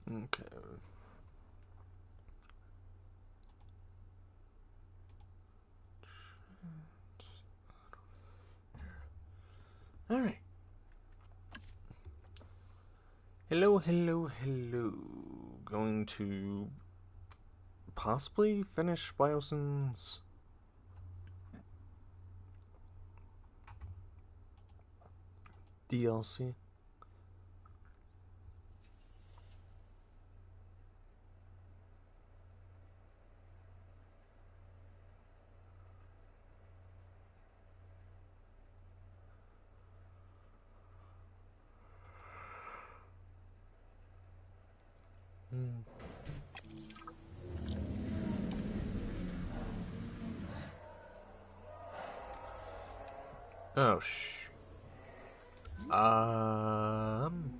Okay. All right. Hello, hello, hello. Going to possibly finish Biosyn's DLC. Hmm. Oh, um.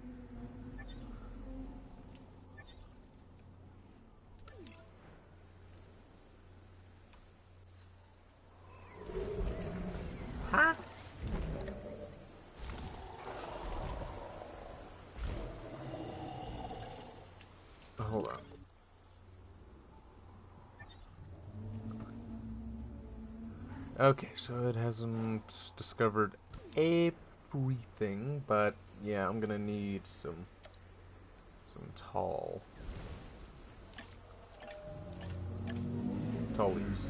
Huh? Hold on. Okay, so it hasn't discovered everything, but yeah, I'm gonna need some tall leaves.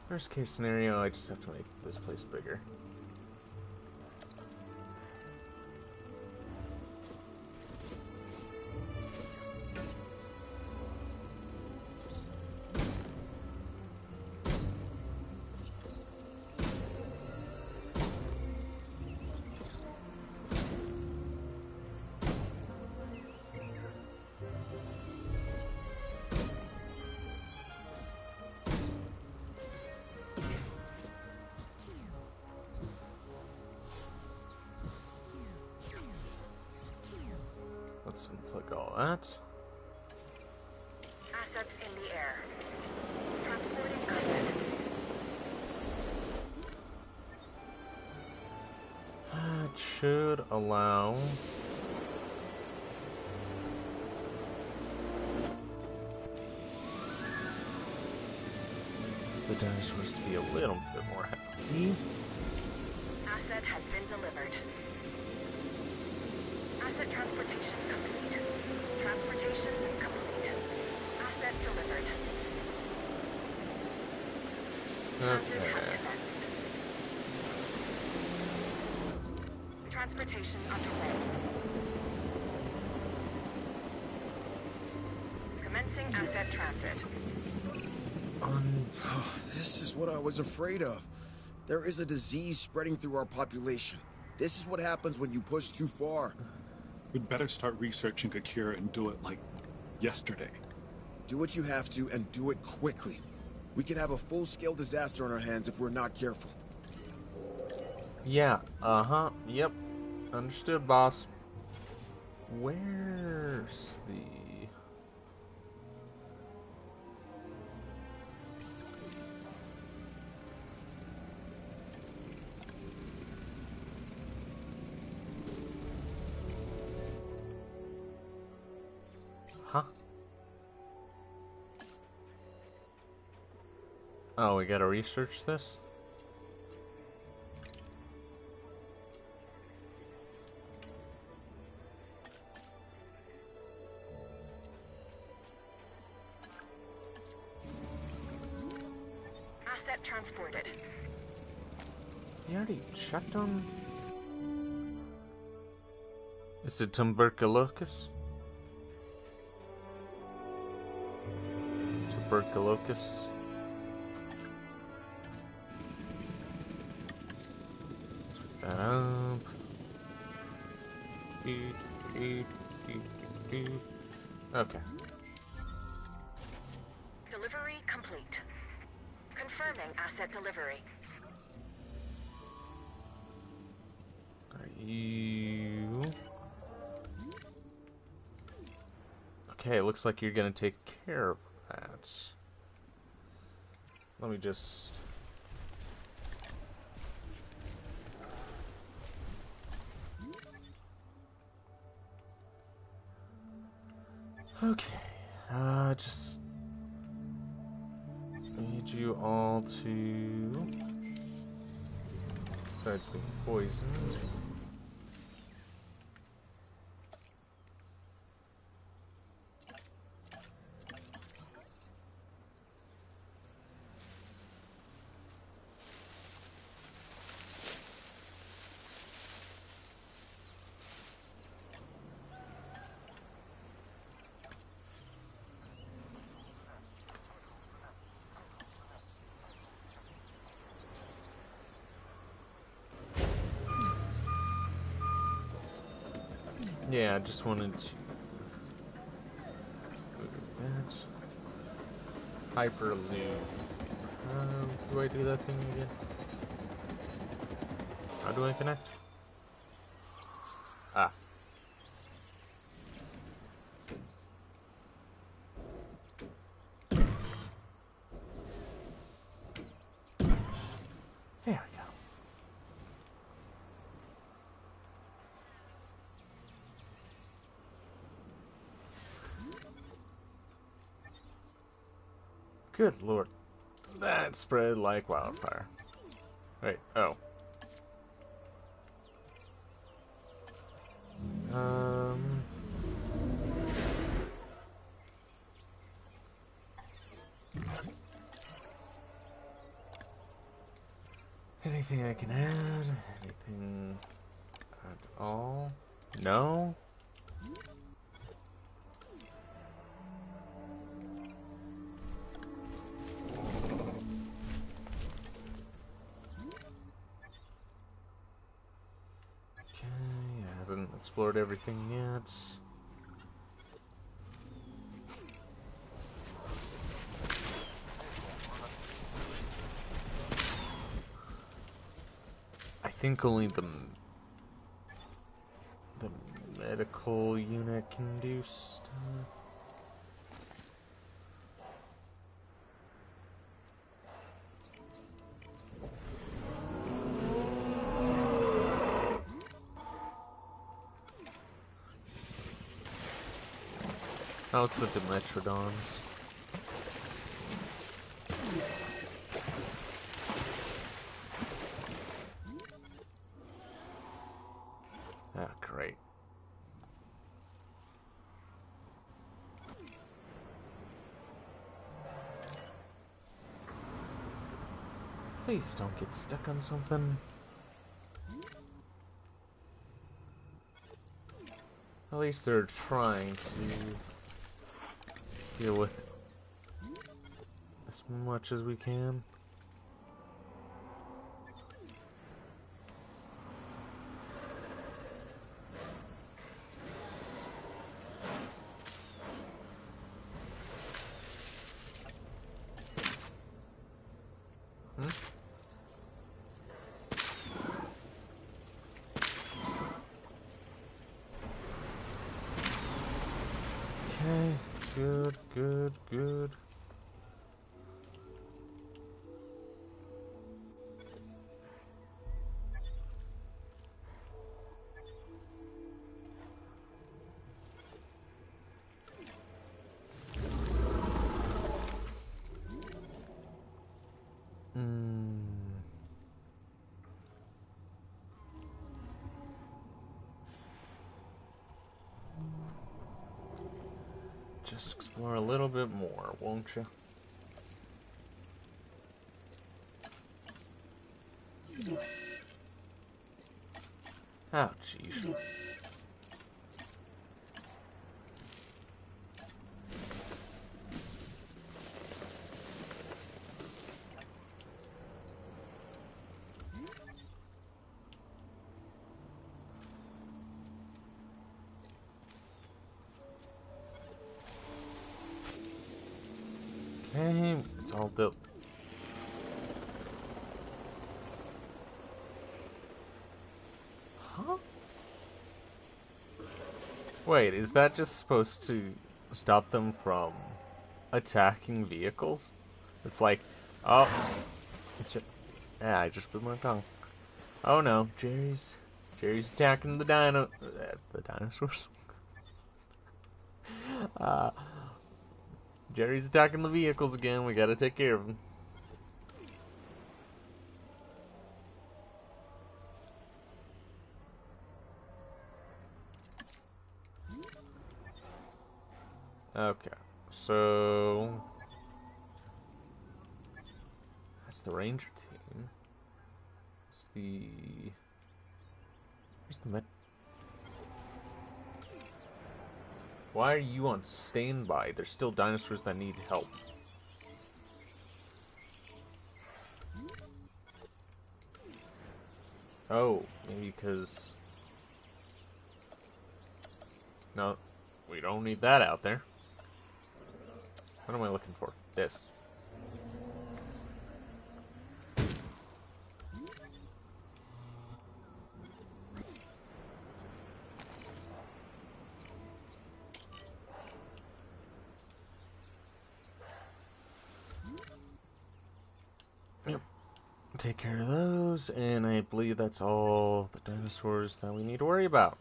Worst case scenario, I just have to make this place bigger. Let's unplug all that. Assets in the air. Transporting asset. That should allow the dinosaurs to be a little bit more happy. Asset has been delivered. Asset transportation complete. Transportation complete. Asset delivered. Transit has Okay. commenced. Transportation underway. Commencing asset transit. This is what I was afraid of. There is a disease spreading through our population. This is what happens when you push too far. We'd better start researching a cure and do it like yesterday. Do what you have to and do it quickly. We can have a full-scale disaster on our hands if we're not careful. Yeah, yep. Understood, boss. Where's the... Huh? Oh, we gotta research this? Asset transported. You already checked on... Is it tuberculosis? Tuberculosis? Check that up. Okay. Delivery complete. Confirming asset delivery. Are you... Okay, it looks like you're gonna take care of that. Let me just... Okay, just need you all to... Besides being poisoned... Yeah, I just wanted to move that. Hyperloop. Do I do that thing again? How do I connect? Ah. There we go. Good lord. That spread like wildfire. Wait, oh. Anything I can add? Anything at all? No? Okay, hasn't explored everything yet. I think only the medical unit can do stuff. How's with the Metrodons? Ah, great. Please don't get stuck on something. At least they're trying to deal with it as much as we can. Okay, good, good, good. Just explore a little bit more, won't you? Oh, jeez. Okay, it's all built. Huh? Wait, is that just supposed to stop them from attacking vehicles? It's like Oh. Yeah, I just bit my tongue. Oh no, Jerry's attacking the the dinosaurs. uh, Jerry's attacking the vehicles again. We gotta take care of him. Okay, so that's the Ranger team. It's the where's the med? Why are you on standby? There's still dinosaurs that need help. Oh, maybe because no, we don't need that out there. What am I looking for? This. Yep. Take care of those, and I believe that's all the dinosaurs that we need to worry about.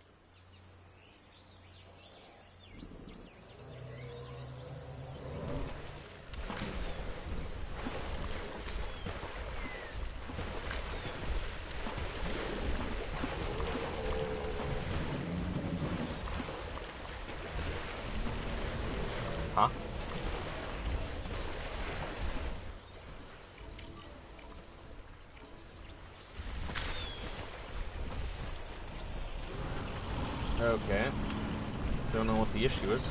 Huh? Okay. Don't know what the issue is.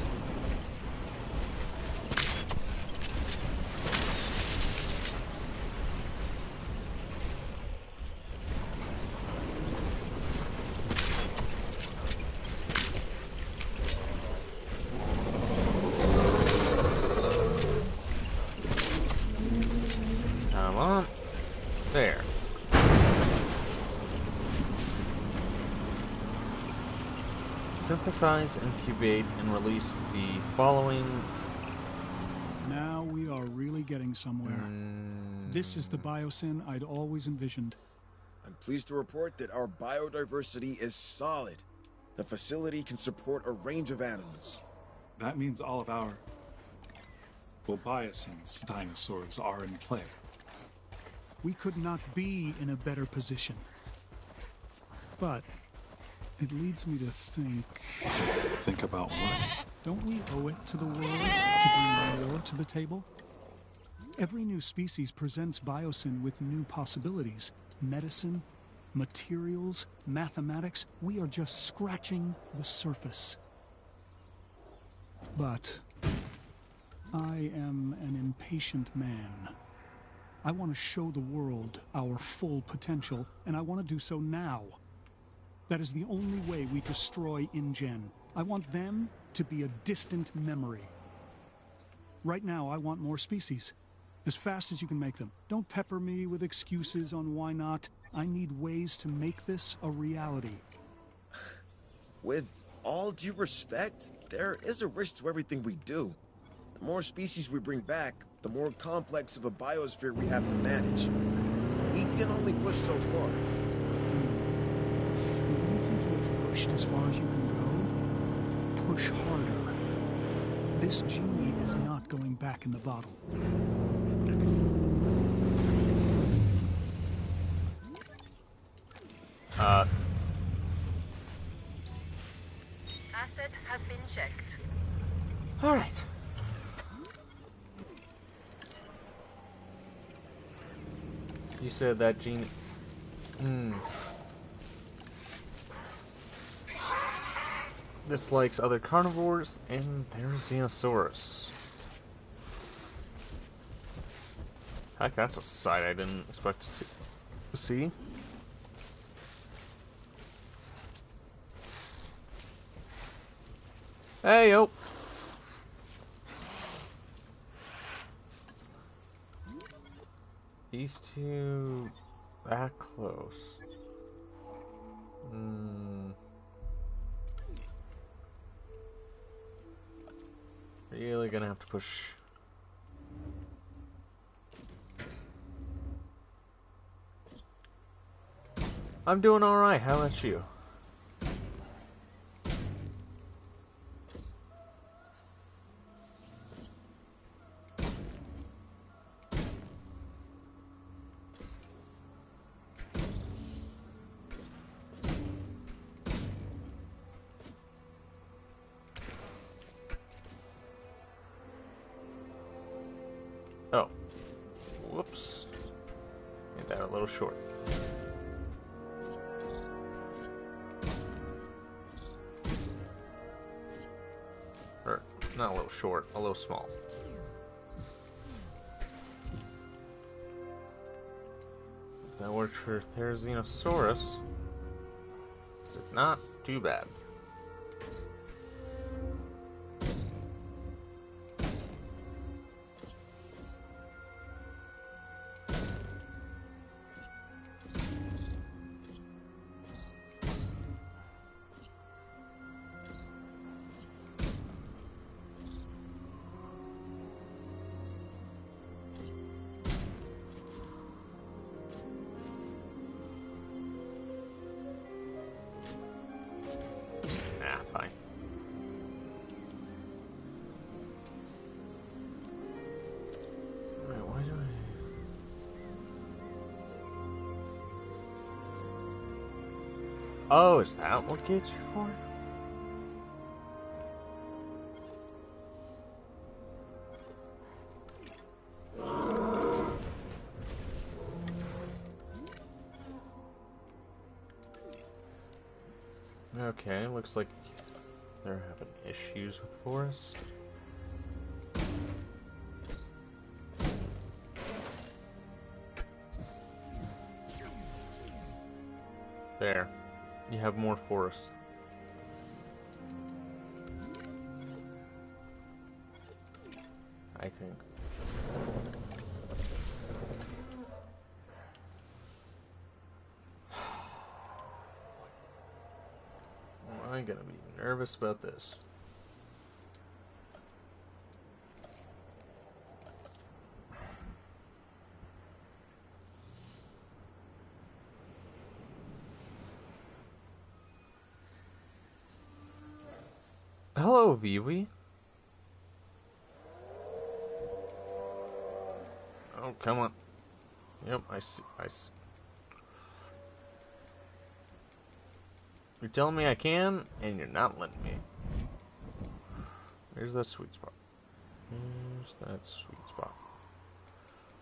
Come on. There. Synthesize, incubate, and release the following. Now we are really getting somewhere. This is the biosyn I'd always envisioned. I'm pleased to report that our biodiversity is solid. The facility can support a range of animals. That means all of our, well, biosyn's dinosaurs are in play. We could not be in a better position. But it leads me to think... Think about what? Don't we owe it to the world to bring more to the table? Every new species presents biosyn with new possibilities. Medicine, materials, mathematics. We are just scratching the surface. But I am an impatient man. I want to show the world our full potential, and I want to do so now. That is the only way we destroy InGen. I want them to be a distant memory. Right now, I want more species. As fast as you can make them. Don't pepper me with excuses on why not. I need ways to make this a reality. With all due respect, there is a risk to everything we do. The more species we bring back, the more complex of a biosphere we have to manage. We can only push so far. When you think you have pushed as far as you can go, push harder. This genie is not going back in the bottle. Asset has been checked. Alright. You said that genie... dislikes other carnivores, and there's Xenosaurus. Heck, that's a sight I didn't expect to see. Hey, yo! These two that close. Really gonna have to push. I'm doing alright. How about you? Oh. Whoops. Made that a little short. Or, not a little short, a little small. If that works for Therizinosaurus, it's not too bad. Fine. Wait, why do I... Oh, is that what gates are for? Okay, looks like they're having issues with Forest. There. You have more Forest. I think. I'm gonna be nervous about this. Hello, Vivi. Oh, come on. Yep, I see. You're telling me I can, and you're not letting me. Where's that sweet spot? Where's that sweet spot?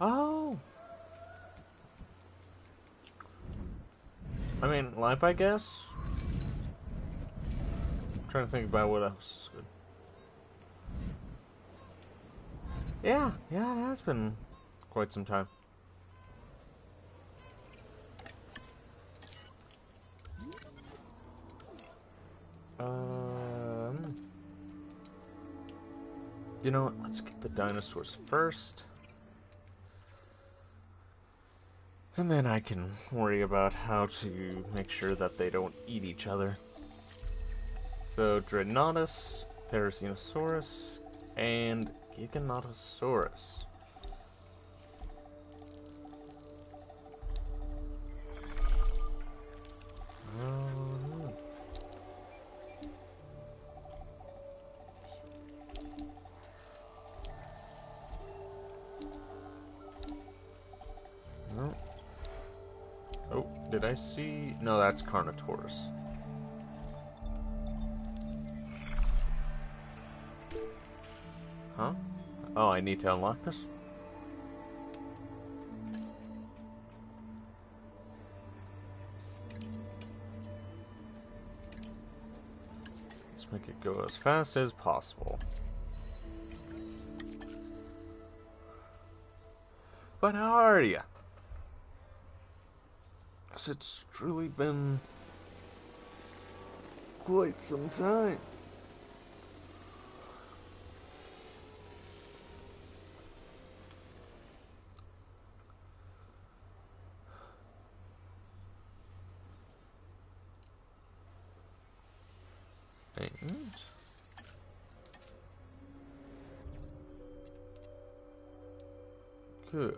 Oh! I mean, life, I guess? I'm trying to think about what else is good. Yeah, it has been quite some time. You know what? Let's get the dinosaurs first. And then I can worry about how to make sure that they don't eat each other. So, Dreadnoughtus, Therizinosaurus, and Giganotosaurus. Oh, did I see? No, that's Carnotaurus. Huh? Oh, I need to unlock this? Let's make it go as fast as possible. But how are you? Because it's truly been quite some time. And good.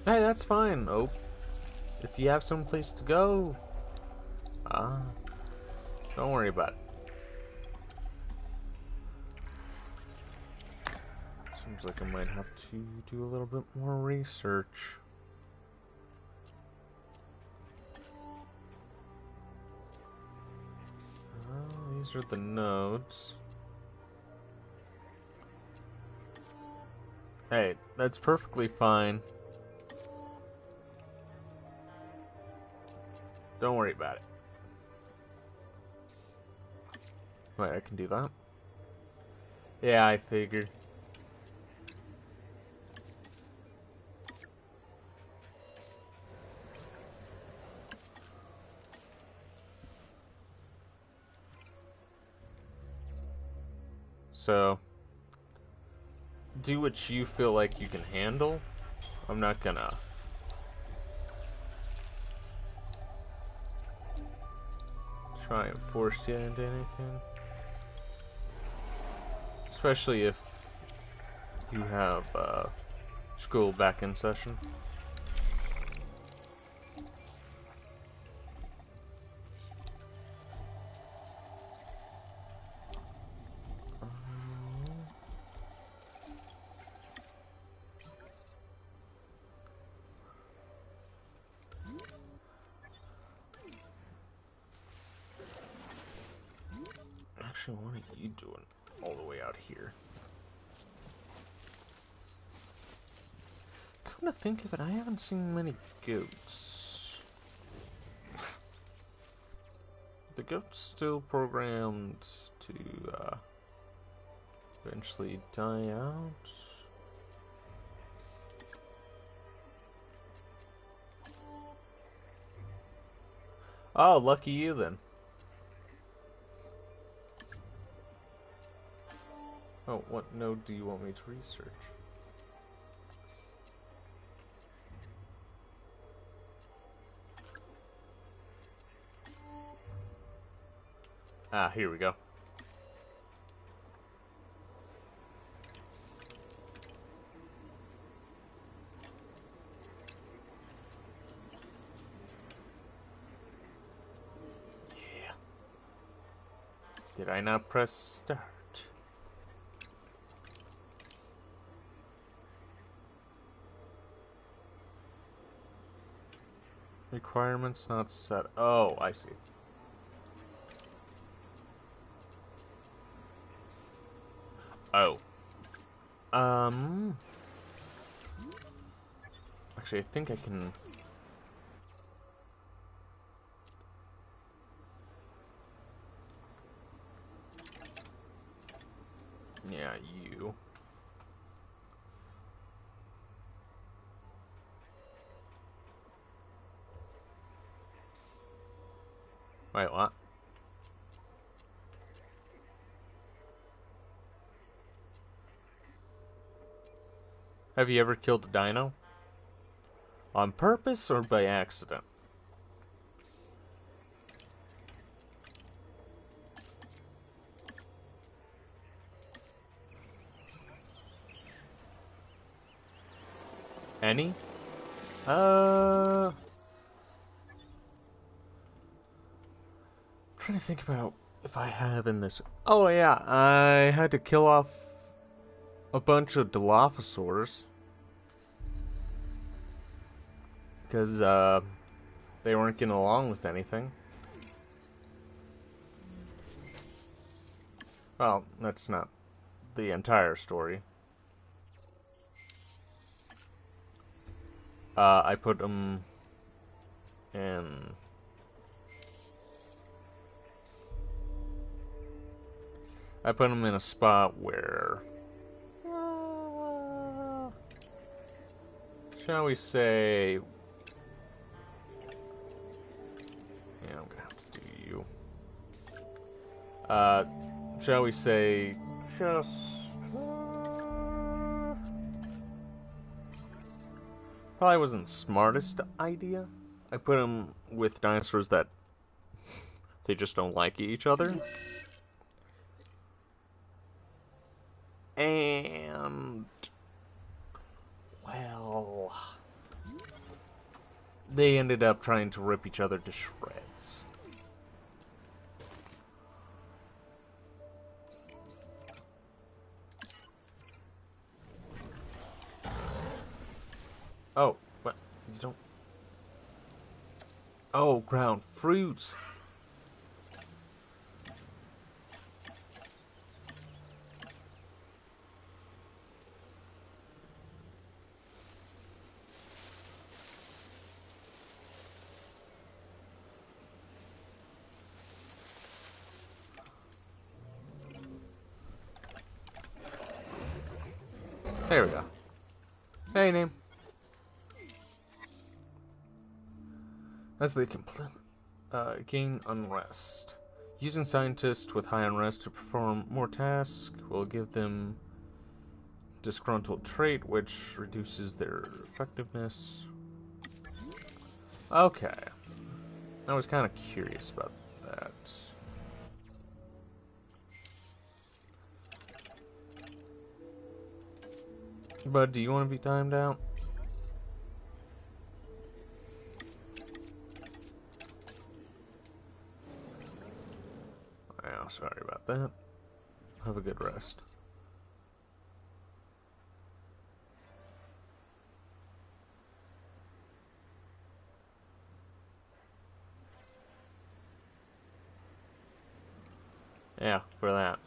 Hey, that's fine. Oh, if you have some place to go, don't worry about it. Seems like I might have to do a little bit more research. These are the nodes. Hey, that's perfectly fine. Don't worry about it. Wait, I can do that? Yeah, I figured. So, do what you feel like you can handle. I'm not gonna try and force you into anything. Especially if you have school back in session. Actually, what are you doing all the way out here? Come to think of it, I haven't seen many goats. The goat's still programmed to eventually die out. Oh, lucky you then. Oh, what node do you want me to research? Ah, here we go. Yeah. Did I not press start? Requirements not set. Oh, I see. Oh. Actually, I think I can. Yeah, you. Wait, what? Have you ever killed a dino? On purpose or by accident? Any? Trying to think about if I have in this. Oh yeah, I had to kill off a bunch of Dilophosaurs because they weren't getting along with anything. Well, that's not the entire story. I put them in. I put them in a spot where, shall we say, yeah, I'm gonna have to do you. Shall we say, just probably wasn't the smartest idea. I put them with dinosaurs that they just don't like each other. And, well, they ended up trying to rip each other to shreds. Oh, what? You don't... Oh, ground fruits. There we go. Hey, name. As they gain unrest. Using scientists with high unrest to perform more tasks will give them disgruntled trait, which reduces their effectiveness. Okay. I was kind of curious about that. But do you want to be timed out? Yeah, sorry about that. Have a good rest. Yeah, for that.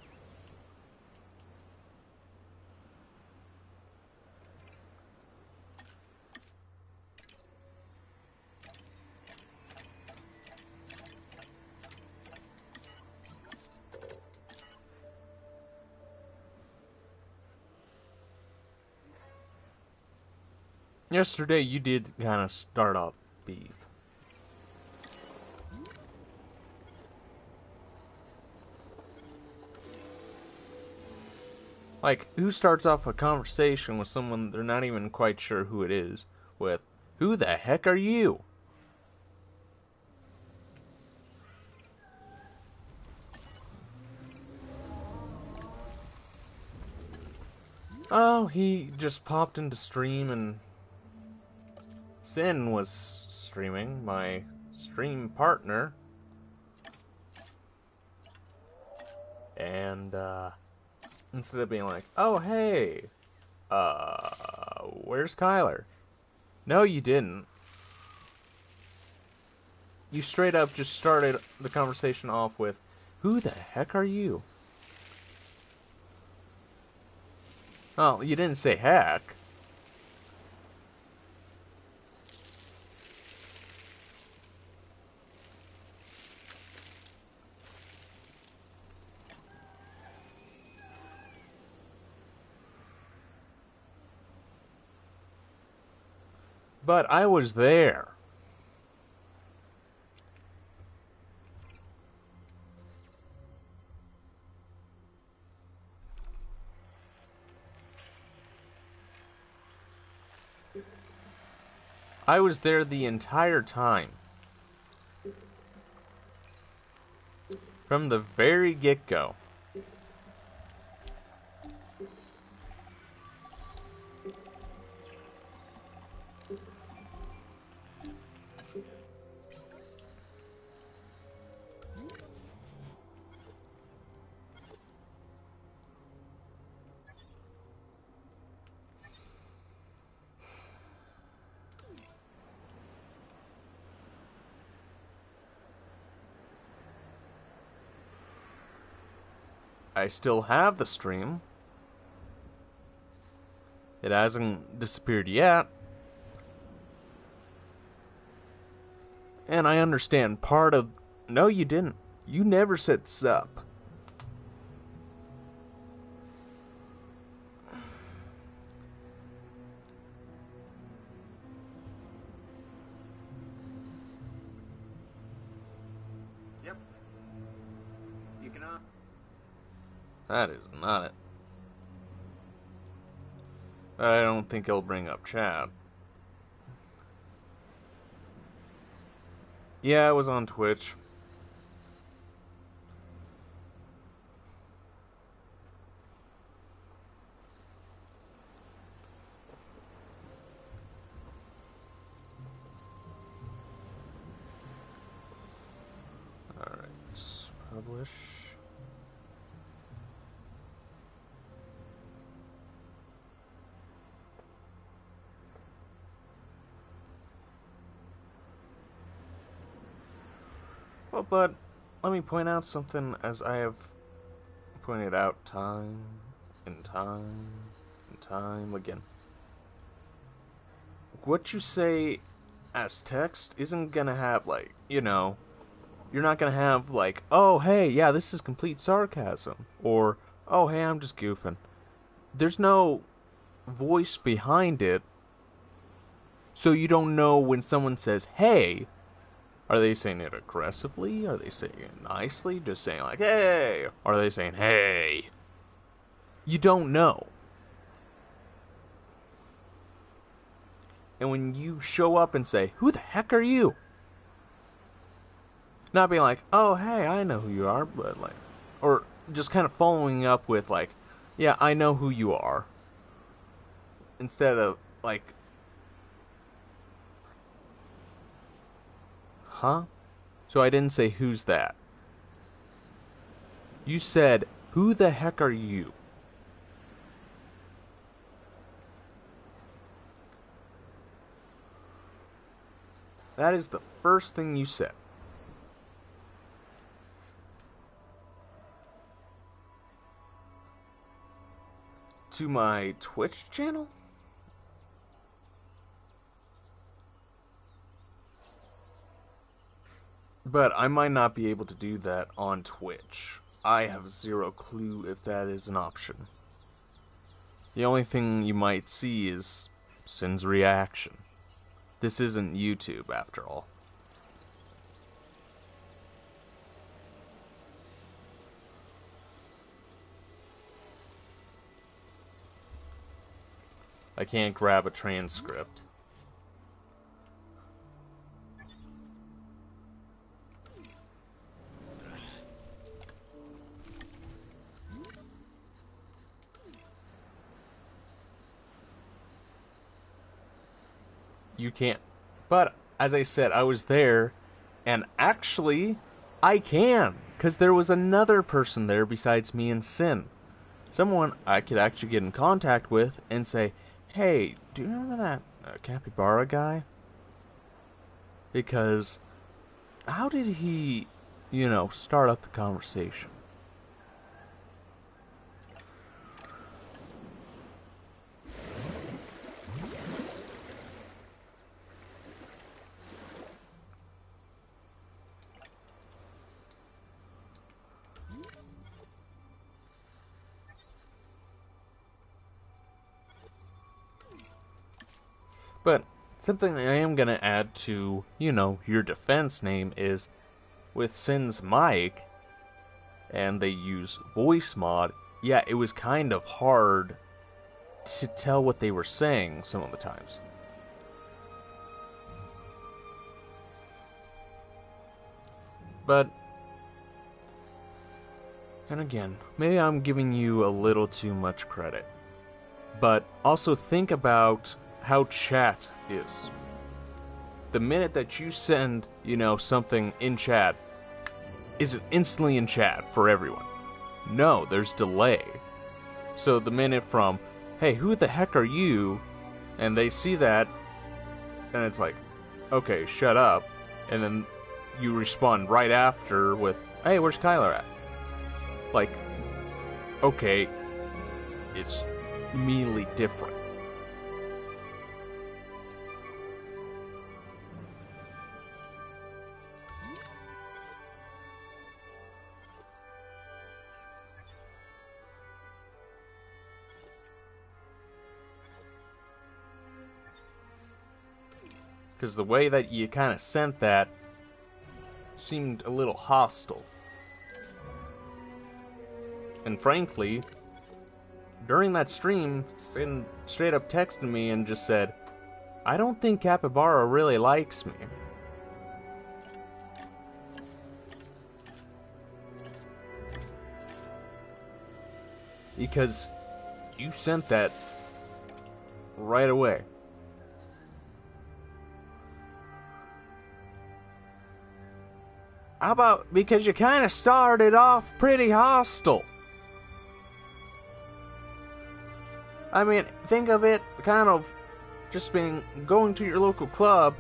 Yesterday you did kind of start off beef. Like, who starts off a conversation with someone they're not even quite sure who it is with, "Who the heck are you?" Oh, he just popped into stream and Sin was streaming, my stream partner. And, instead of being like, "Oh, hey, where's Kyler?" No, you didn't. You straight up just started the conversation off with, "Who the heck are you?" Oh, you didn't say heck. But I was there. I was there the entire time. From the very get-go. I still have the stream. It hasn't disappeared yet. And I understand part of... No, you didn't. You never said sup. Yep. You cannot. That is not it. I don't think he'll bring up chat. Yeah, it was on Twitch. Publish. Well, but let me point out something, as I have pointed out time and time and time again. What you say as text isn't gonna have, like, you know, you're not gonna have, like, oh, hey, yeah, this is complete sarcasm, or, oh, hey, I'm just goofing. There's no voice behind it, so you don't know when someone says, hey, are they saying it aggressively? Are they saying it nicely? Just saying, like, hey? Are they saying, hey? You don't know. And when you show up and say, who the heck are you? Not being like, oh, hey, I know who you are, but like, or just kind of following up with like, yeah, I know who you are. Instead of like, huh? So I didn't say, who's that? You said, who the heck are you? That is the first thing you said. To my Twitch channel? But I might not be able to do that on Twitch. I have zero clue if that is an option. The only thing you might see is Sin's reaction. This isn't YouTube, after all. I can't grab a transcript. You can't. But, as I said, I was there, and actually, I can, because there was another person there besides me and Sin. Someone I could actually get in contact with and say, hey, do you remember that capybara guy? Because, how did he, start up the conversation? But something I am going to add to, your defense name is with Sin's mic, and they use voice mod, yeah, it was kind of hard to tell what they were saying some of the times. But, and again, maybe I'm giving you a little too much credit. But also think about how chat is. The minute that you send, something in chat, is it instantly in chat for everyone? No, there's delay. So the minute from, hey, who the heck are you? And they see that, and it's like, okay, shut up. And then you respond right after with, hey, where's Kyler at? Like, okay, it's immediately different. Because the way that you kind of sent that seemed a little hostile. And frankly, during that stream, Sin straight up texted me and just said, I don't think Capybara really likes me. Because you sent that right away. how about, because you kind of started off pretty hostile. I mean, think of it kind of just being going to your local club.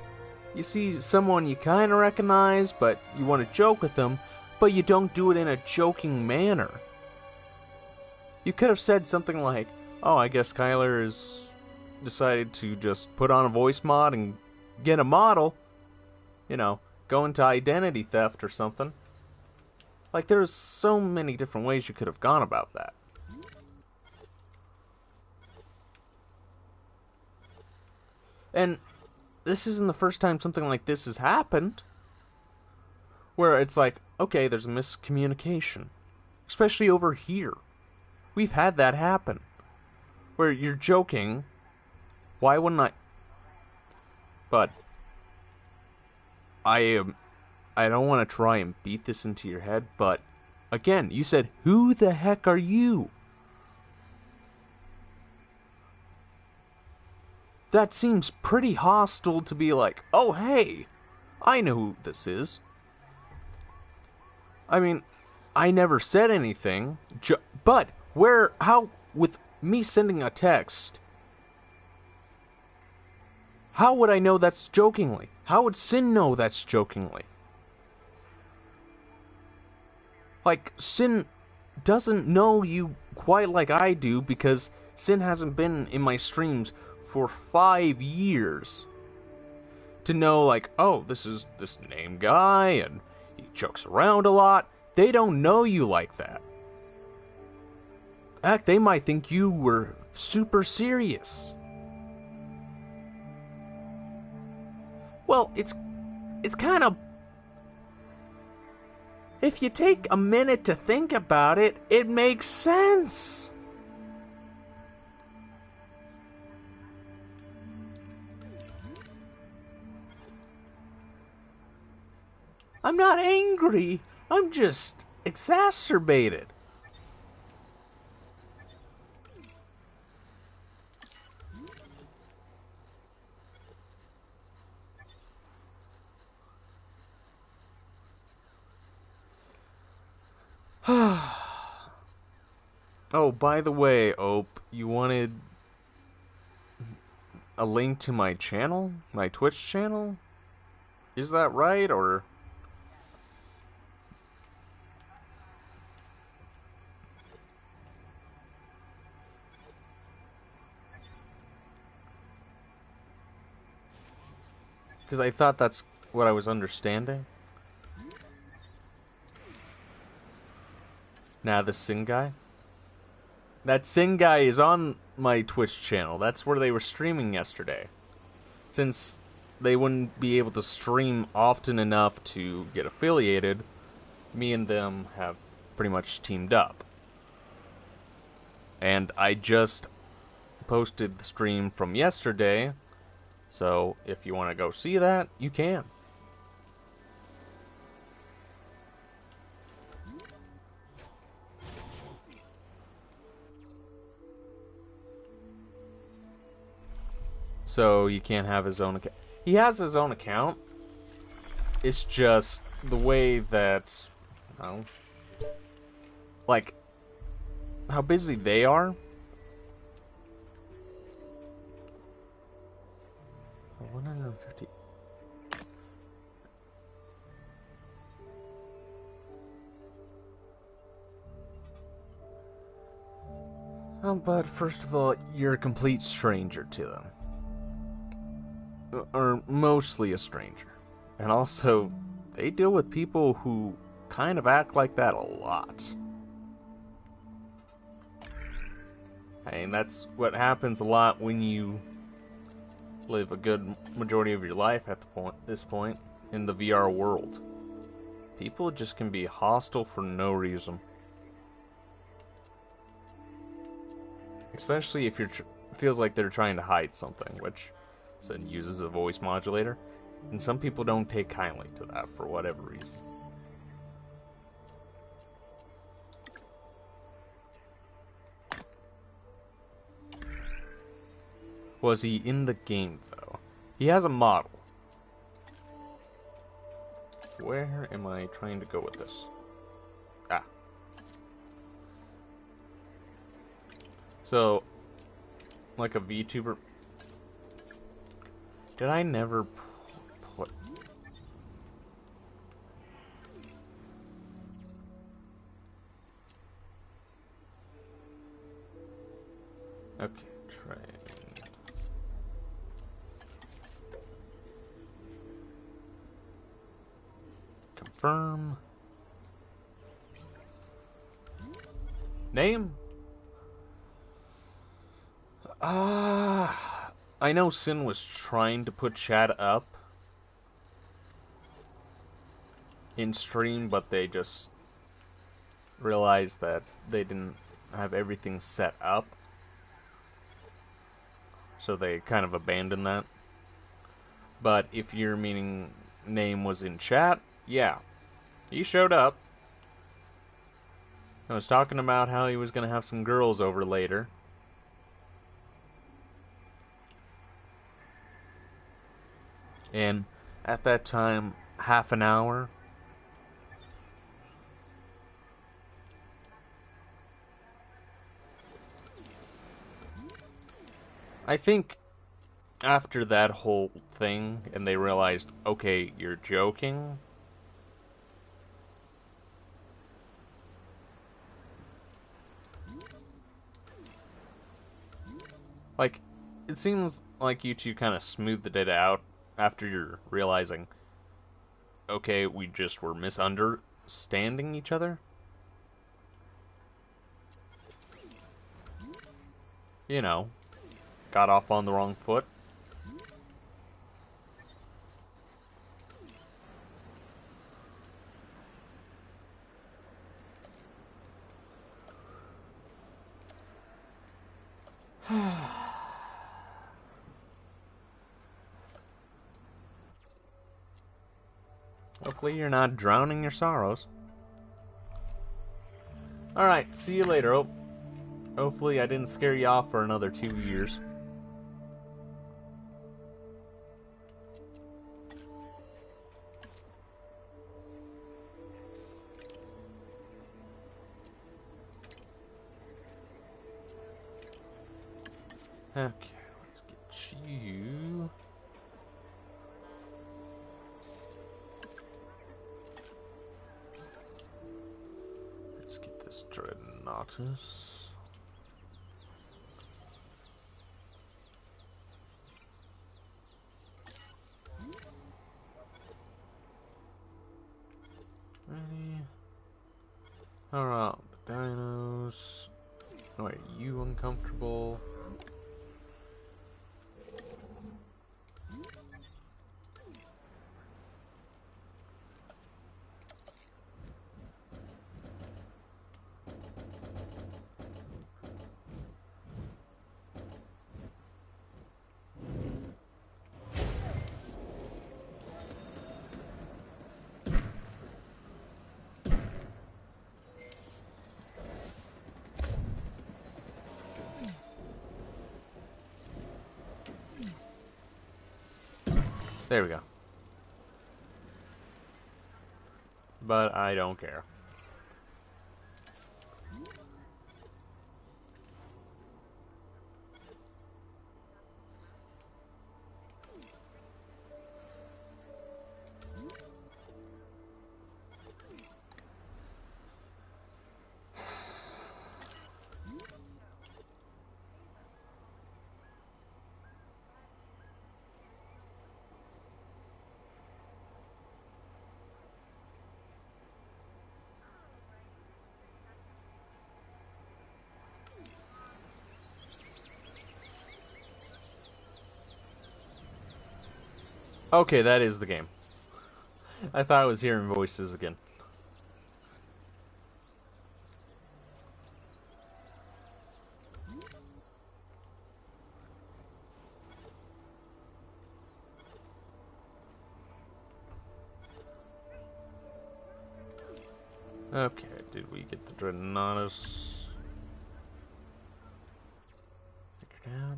You see someone you kind of recognize, but you want to joke with them, but you don't do it in a joking manner. You could have said something like, oh, I guess Kyler has decided to just put on a voice mod and get a model. You know, go into identity theft or something. Like, there's so many different ways you could have gone about that. And this isn't the first time something like this has happened. Where it's like, okay, there's a miscommunication. Especially over here. We've had that happen. Where you're joking. Why wouldn't I? But I don't want to try and beat this into your head, but again, you said, who the heck are you? That seems pretty hostile to be like, oh hey, I know who this is. I mean, I never said anything, but how, with me sending a text, how would I know that's jokingly? How would Sin know that's jokingly? Like, Sin doesn't know you quite like I do because Sin hasn't been in my streams for 5 years. To know, like, oh, this is this name guy and he jokes around a lot. They don't know you like that. Heck, they might think you were super serious. Well, it's kind of... If you take a minute to think about it, it makes sense. I'm not angry. I'm just exacerbated. Oh, by the way, Ope, you wanted a link to my channel? My Twitch channel? Is that right, or... Because I thought that's what I was understanding. Nah, the Sin guy? That Sin guy is on my Twitch channel. That's where they were streaming yesterday. Since they wouldn't be able to stream often enough to get affiliated, me and them have pretty much teamed up. And I just posted the stream from yesterday, so if you want to go see that, you can. So you can't have his own account. He has his own account. It's just the way that, you know, like how busy they are. 150. But first of all, you're a complete stranger to them. Or mostly a stranger. And also, they deal with people who kind of act like that a lot. I mean, that's what happens a lot when you live a good majority of your life at this point in the VR world. People just can be hostile for no reason. Especially if feels like they're trying to hide something, which Sin uses a voice modulator, and some people don't take kindly to that for whatever reason. Was he in the game, though? He has a model. Where am I trying to go with this? Ah. So, like a VTuber. Did I never put... Okay, try it. Confirm. Name? I know Sin was trying to put chat up in stream, but they just realized that they didn't have everything set up. So they kind of abandoned that. But if your meaning name was in chat, yeah. He showed up. I was talking about how he was going to have some girls over later. And at that time, half an hour. I think after that whole thing, and they realized, okay, you're joking. Like, it seems like you two kind of smoothed it out after you're realizing, okay, we just were misunderstanding each other. You know, got off on the wrong foot. Hopefully you're not drowning your sorrows. Alright, see you later. Hopefully I didn't scare you off for another 2 years. Okay, let's get you. Let's get this Dreadnoughtus. Ready? Alright, the Dinos. Oh, are you uncomfortable? There we go. But I don't care. Okay, that is the game. I thought I was hearing voices again. Okay, did we get the Dreadnoughtus figured out?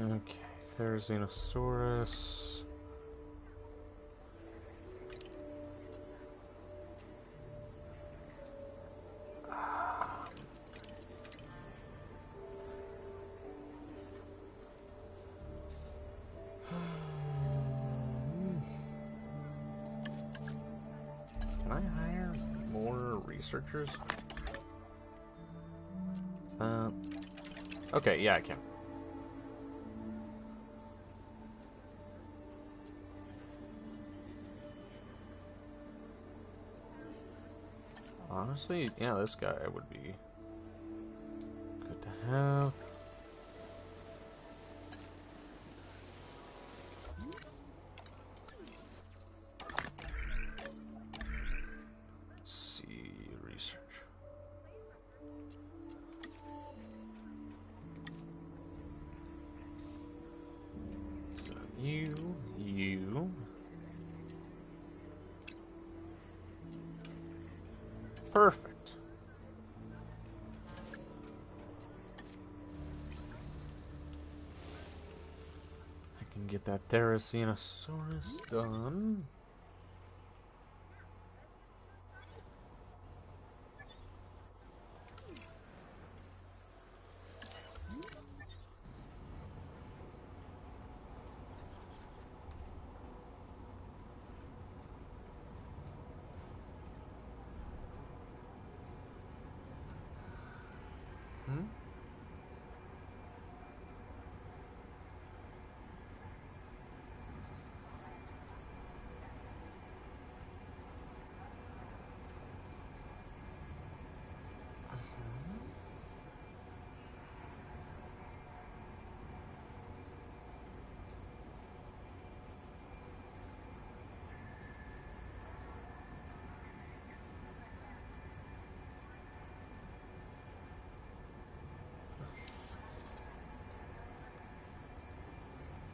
Okay, Therizinosaurus. Can I hire more researchers? Okay, yeah, I can. Honestly, yeah, this guy would be good to have. Let's see, research. So you. Perfect. I can get that Therizinosaurus done. Hmm?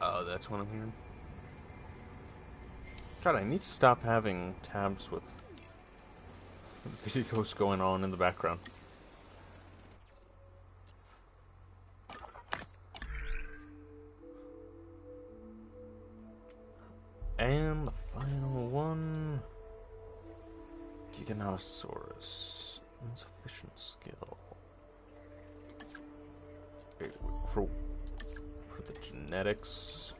Oh, that's what I'm hearing. God, I need to stop having tabs with videos going on in the background. And the final one. Giganotosaurus. Insufficient skill. Wait, for the genetics.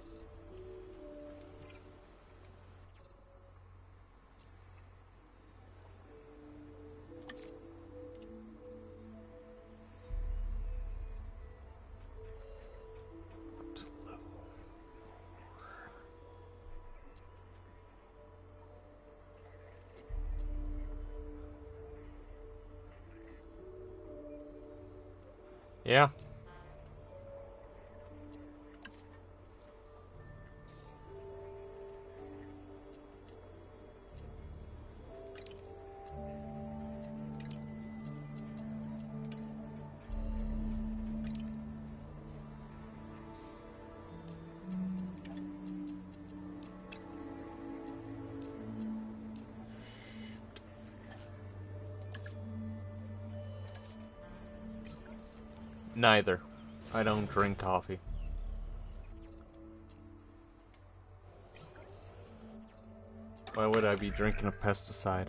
To level 4. Yeah. Neither. I don't drink coffee. Why would I be drinking a pesticide?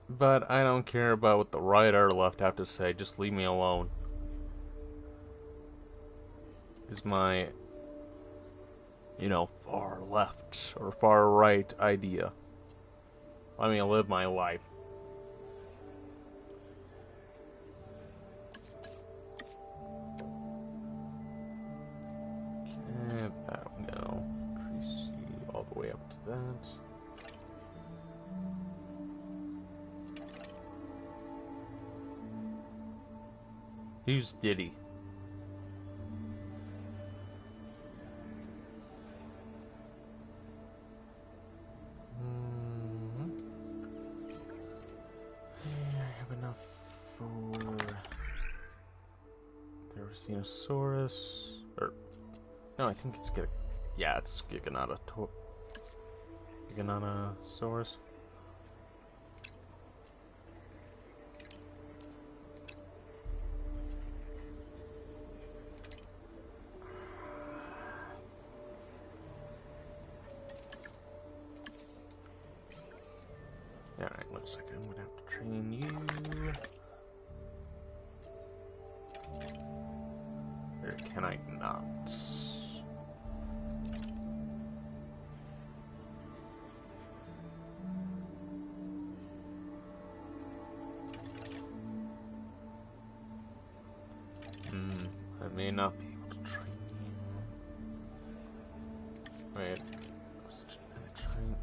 But I don't care about what the right or left have to say, just leave me alone. Is my, far left or far right idea. Let me live my life. Okay, that will go. Tracy all the way up to that. Who's Diddy? I have enough Dinosaurus. Or no, I think it's yeah, it's Giganotosaurus. Alright, 1 second. I'm gonna have to train you. Or can I not? I may not be able to train you. Wait. Train.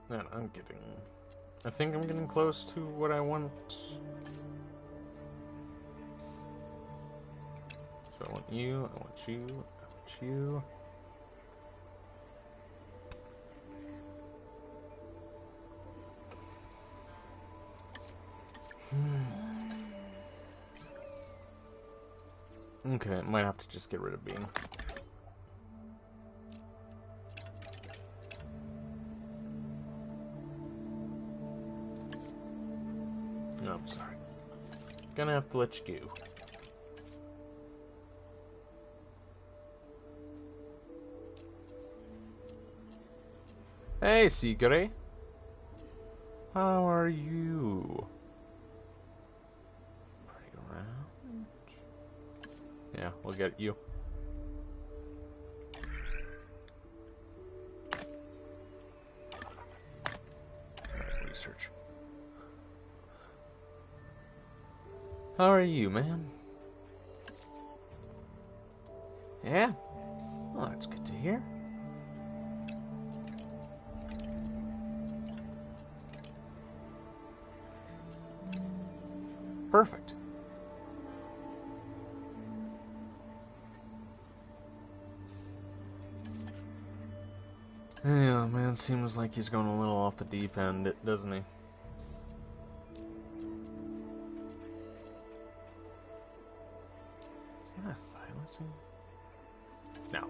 Man, I think I'm getting close to what I want. So I want you, I want you, I want you. Okay, might have to just get rid of Bean. No, I'm sorry. Gonna have to let you go. Hey, Sigre. How are you? Pretty around? Yeah, we'll get you. Alright, research. How are you, man? Yeah? Well, that's good to hear. Perfect. Yeah, man, seems like he's going a little off the deep end, doesn't he? Is that silencing? No.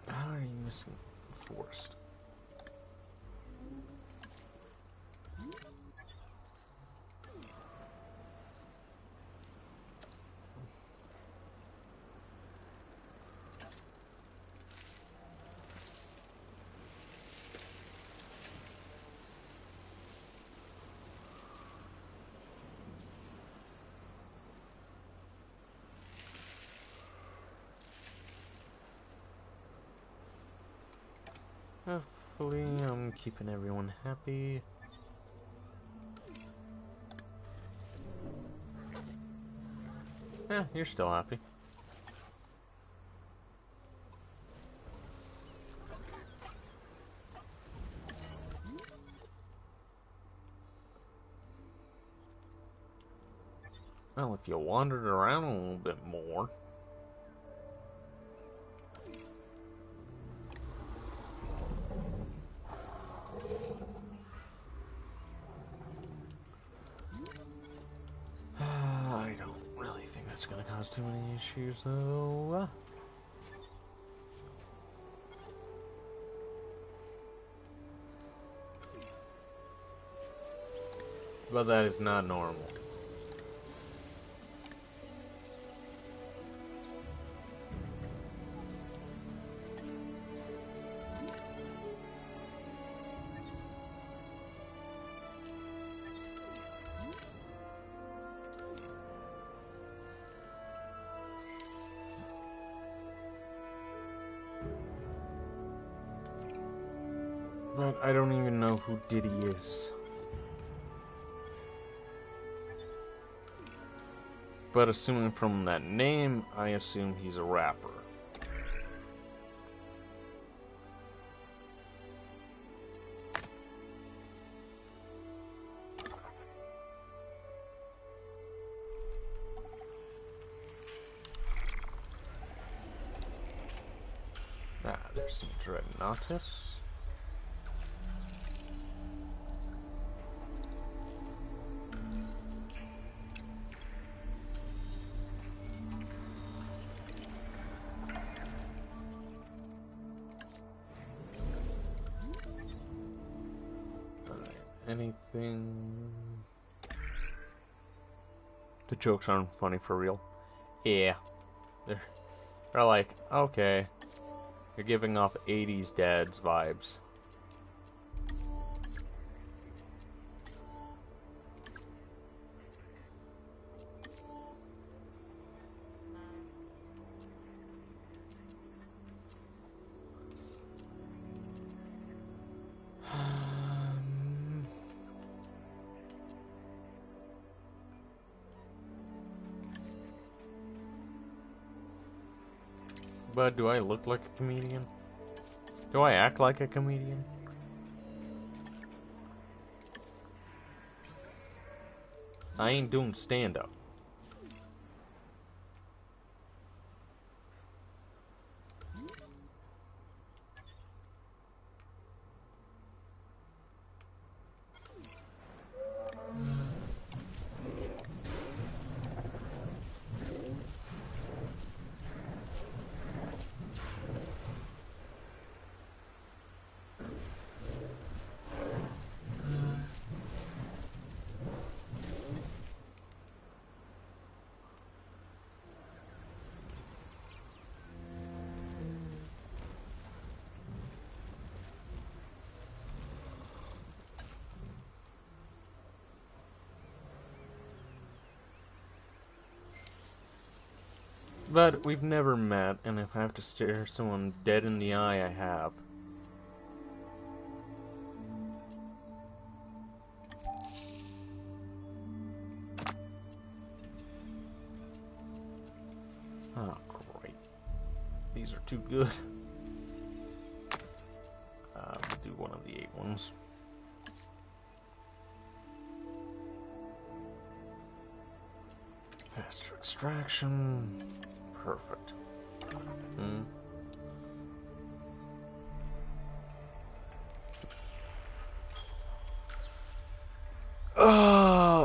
How are you missing the forest? Hopefully I'm keeping everyone happy. Yeah, you're still happy. Well, if you wandered around a little bit more. I don't really think that's gonna cause too many issues, though. But that is not normal. But I don't even know who Diddy is. But assuming from that name, I assume he's a rapper. Ah, there's some Dreadnoughtus. Anything? The jokes aren't funny for real. Yeah. They're like, okay. You're giving off 80s dads vibes. But do I look like a comedian? Do I act like a comedian? I ain't doing stand-up. But we've never met, and if I have to stare someone dead in the eye, I have. Oh, great. These are too good. We'll do one of the 8 ones. Faster extraction. Perfect.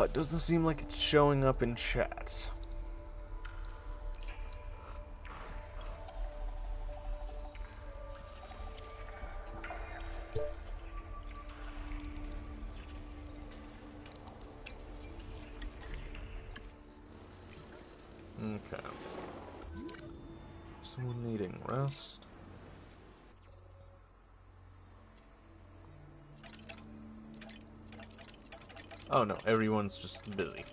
It doesn't seem like it's showing up in chats. Okay. Someone needing rest. Oh no, everyone's just busy.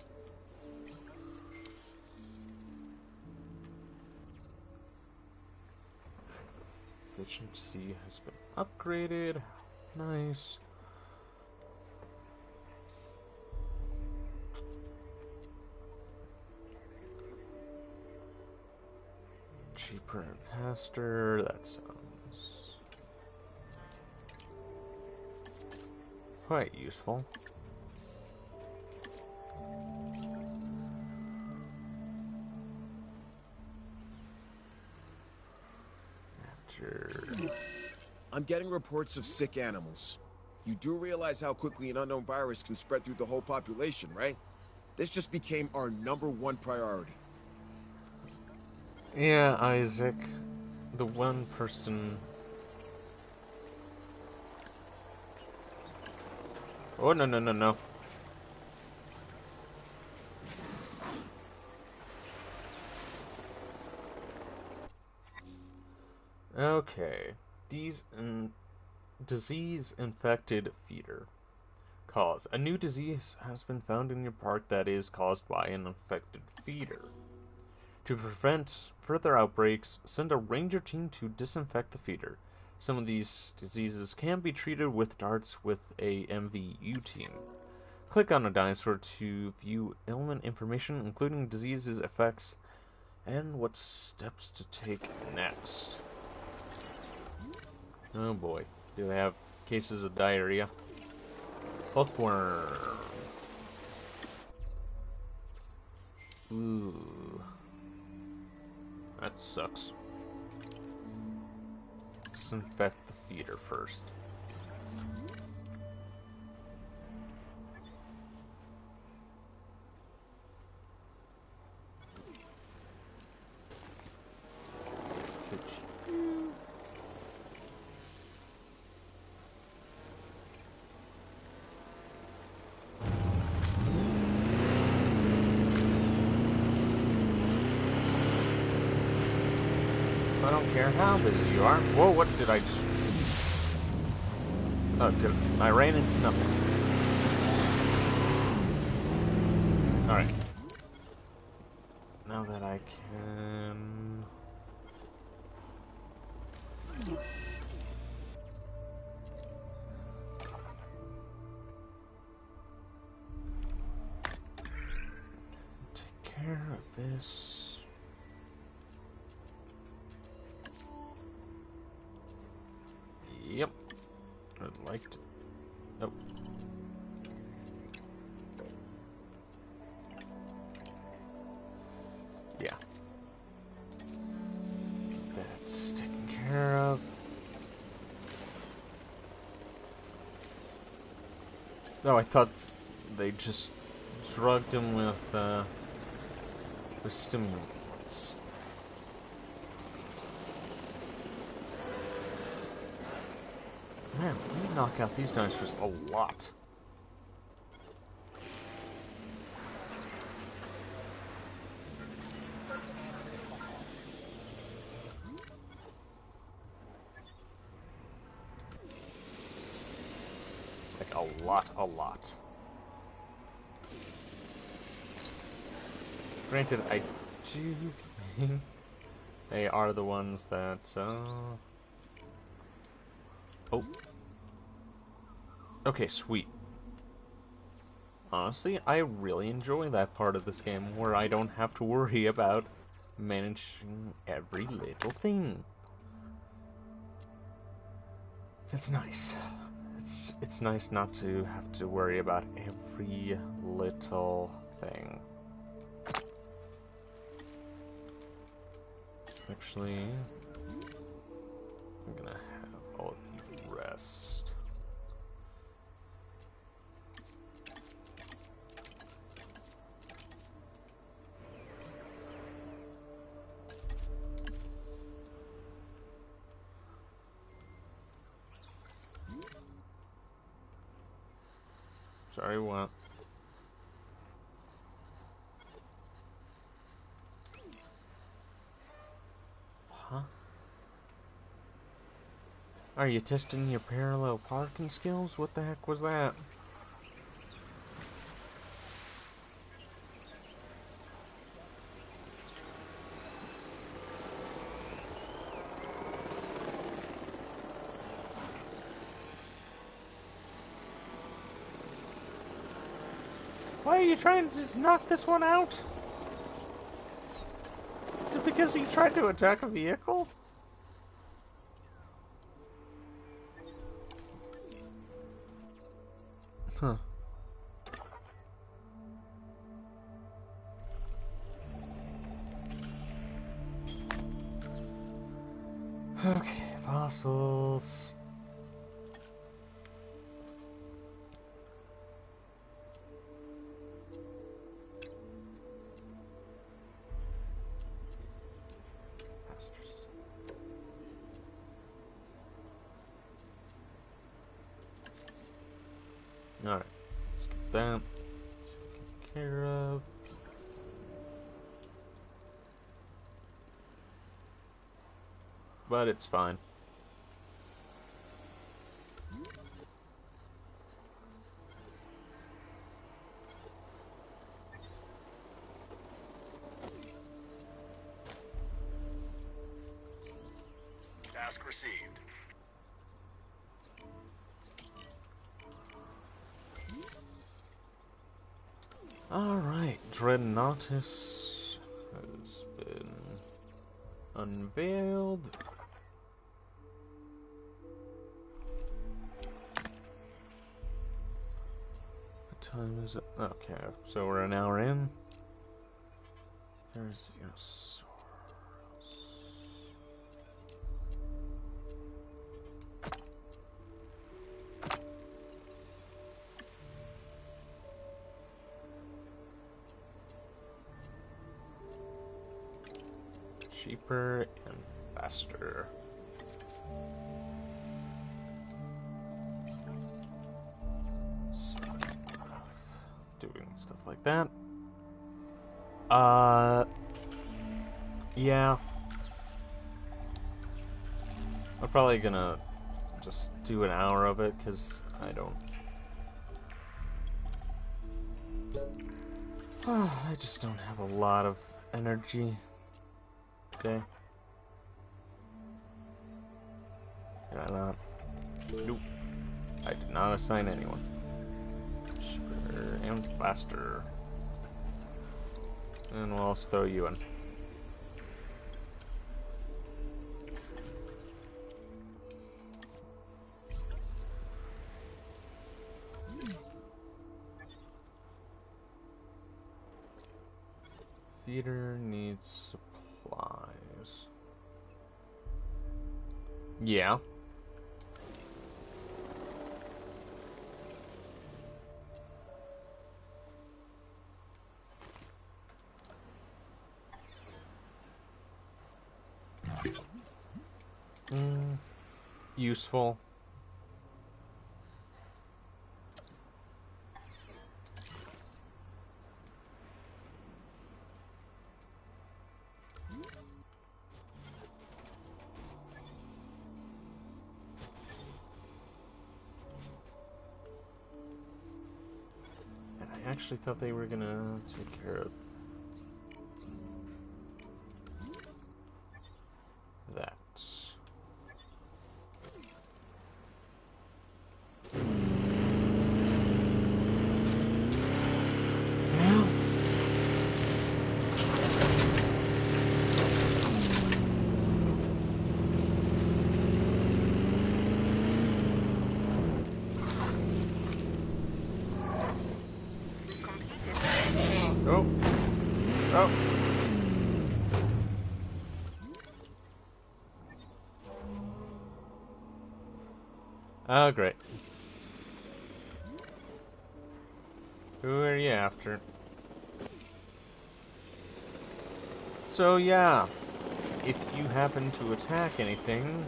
Efficiency has been upgraded. Nice. Cheaper and faster. That sounds quite useful. I'm getting reports of sick animals. You do realize how quickly an unknown virus can spread through the whole population, right? This just became our #1 priority. Yeah, Isaac. The one person... Oh, no, no, no, no. Okay. Disease-infected feeder. Cause. A new disease has been found in your park that is caused by an infected feeder. To prevent further outbreaks, send a ranger team to disinfect the feeder. Some of these diseases can be treated with darts with a MVU team. Click on a dinosaur to view ailment information, including diseases, effects, and what steps to take next. Oh boy. Do they have cases of diarrhea? Hookworm. Ooh. That sucks. Disinfect the feeder first. I don't care how busy you are. Whoa, what did I just... Oh, I ran into nothing. Alright. Now that I can... take care of this... Yep. I'd like to... Oh. Yeah. That's taken care of. No, I thought they just drugged him with stimulants. Man, we knock out these dinosaurs a lot. Like a lot. Granted, I do think they are the ones that, Oh. Okay, sweet. Honestly, I really enjoy that part of this game where I don't have to worry about managing every little thing. It's nice. It's nice not to have to worry about every little thing. Actually, I'm gonna have all of you rest. Sorry, what? Huh? Are you testing your parallel parking skills? What the heck was that? Why are you trying to knock this one out? Is it because he tried to attack a vehicle? Huh. Okay, fossils. Alright, let's get that taken care of. But it's fine. Task received. Alright, Dreadnoughtus has been unveiled. What time is it? Okay, so we're an hour in. There's Dinos. Cheaper and faster. Doing stuff like that. Yeah. I'm probably gonna just do an hour of it, because I don't... I just don't have a lot of energy today. Can I not? Nope. I did not assign anyone. Cheaper and faster. And we'll also throw you in. Theater needs supplies. Yeah. Useful. And I actually thought they were gonna take care of that. Oh. Oh. Oh, great. Who are you after? So, yeah. If you happen to attack anything,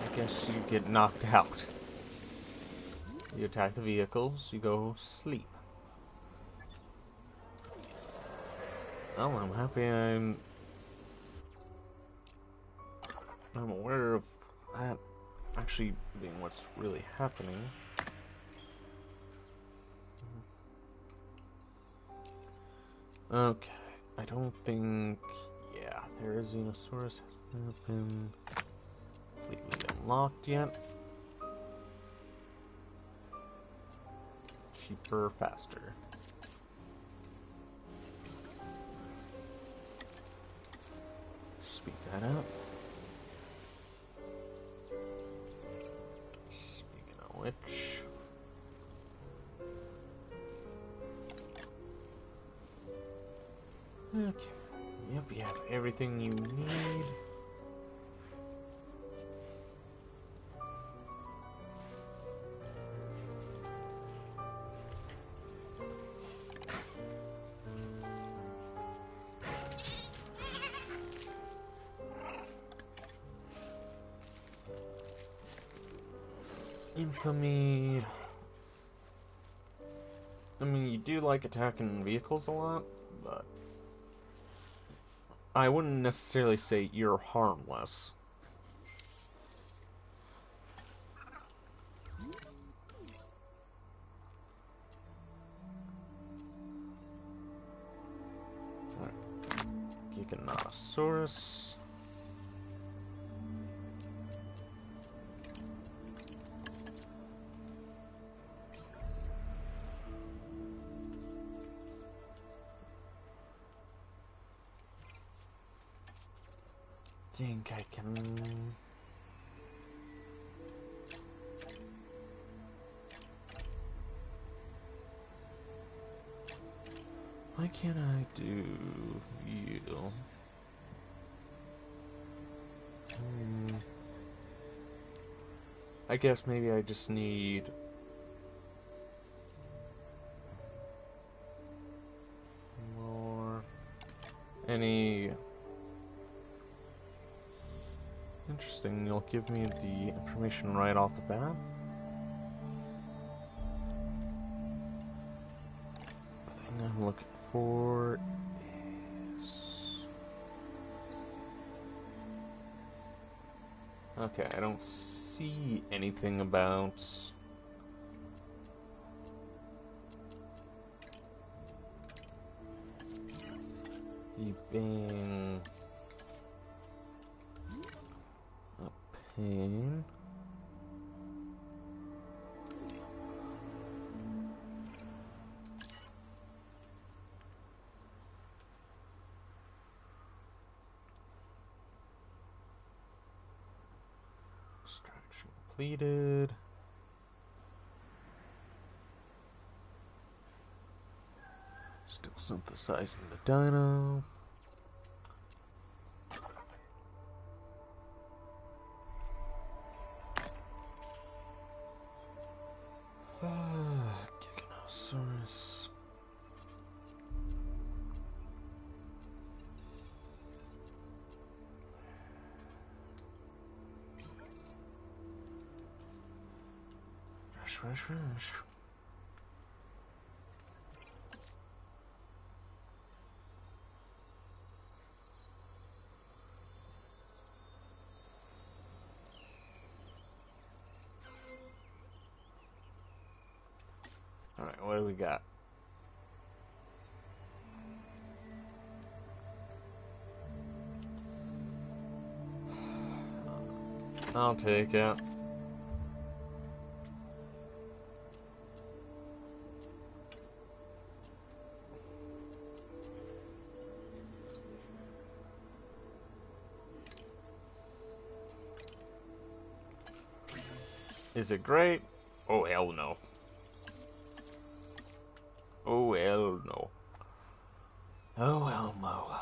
I guess you get knocked out. You attack the vehicles, you go sleep. Oh, I'm happy I'm aware of that actually being what's really happening. Okay, I don't think... Yeah, there is Xenosaurus. Has not been completely unlocked yet. Cheaper, faster. Speak that up. Speaking of which... Okay. Yep, you have everything you need. Infamy. I mean, you do like attacking vehicles a lot, but I wouldn't necessarily say you're harmless. Giganotosaurus. think I can... Why can't I do you? I guess maybe I just need... more... Any... Interesting, you'll give me the information right off the bat. The thing I'm looking for is... Okay, I don't see anything about... you being... a pain. Extraction completed. Still synthesizing the dino. Giganosaurus. Rush. Alright, what do we got? I'll take it. Is it great? Oh, hell no. Oh, hell no. Oh, Elmo.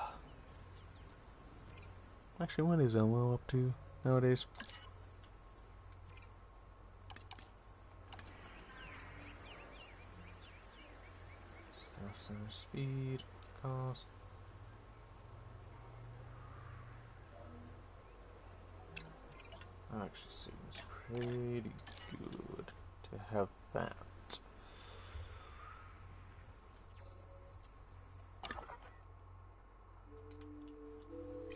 Actually, what is Elmo up to nowadays? Staff center speed, cost. Actually seems pretty good to have that.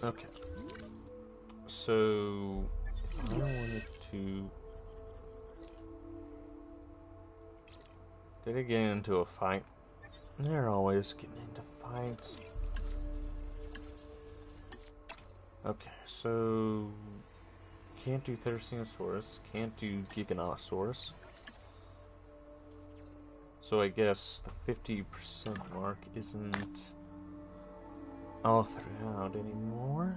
Okay. So, if I wanted to... Did I get into a fight? They're always getting into fights. Okay, so... Can't do Therizinosaurus, can't do Giganosaurus. So I guess the 50% mark isn't all throughout anymore.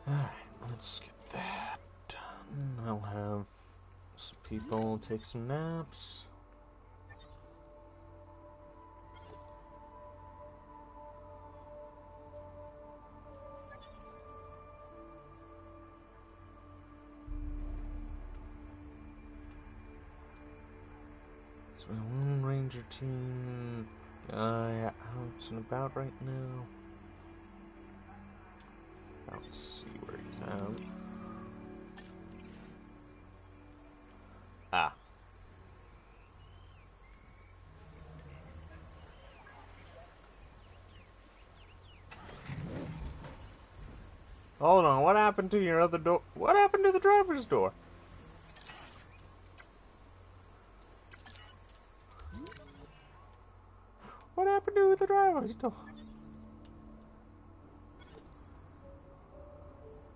Alright, let's get that done. I'll have some people take some naps. So my Lone Ranger team guy out and about right now. I'll see where he's at. Ah. Hold on, what happened to your other door? What happened to the driver's door? What happened to the driver's door?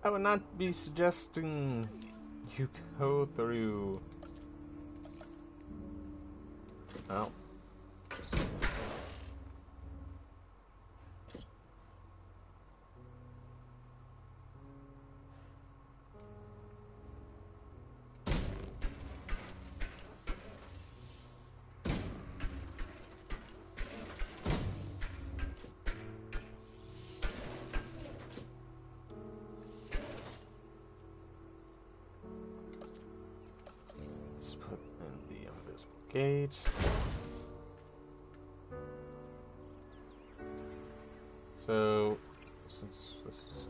I would not be suggesting you go through... Oh. Let's put in the invisible gate. So, since this is...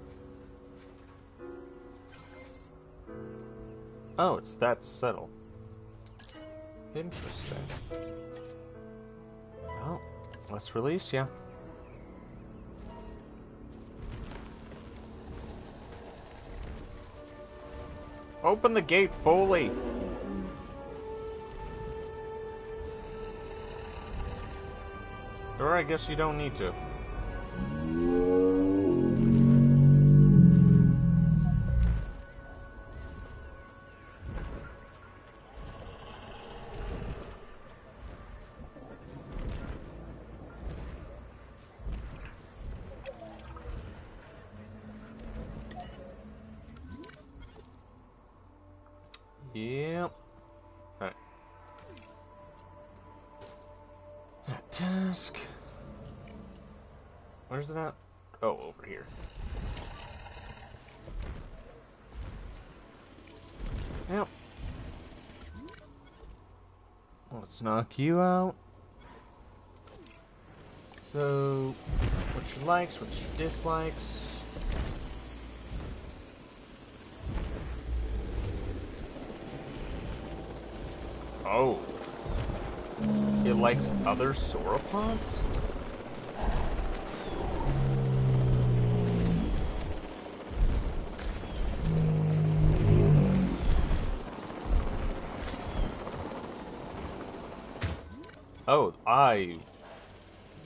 Oh, it's that subtle. Interesting. Well, let's release ya. Open the gate fully. Or I guess you don't need to. Yep. Alright. That task. Where's it at? Oh, over here. Yep. Let's knock you out. So, what's your likes, what's your dislikes? Oh. It likes other sauropods? Oh, I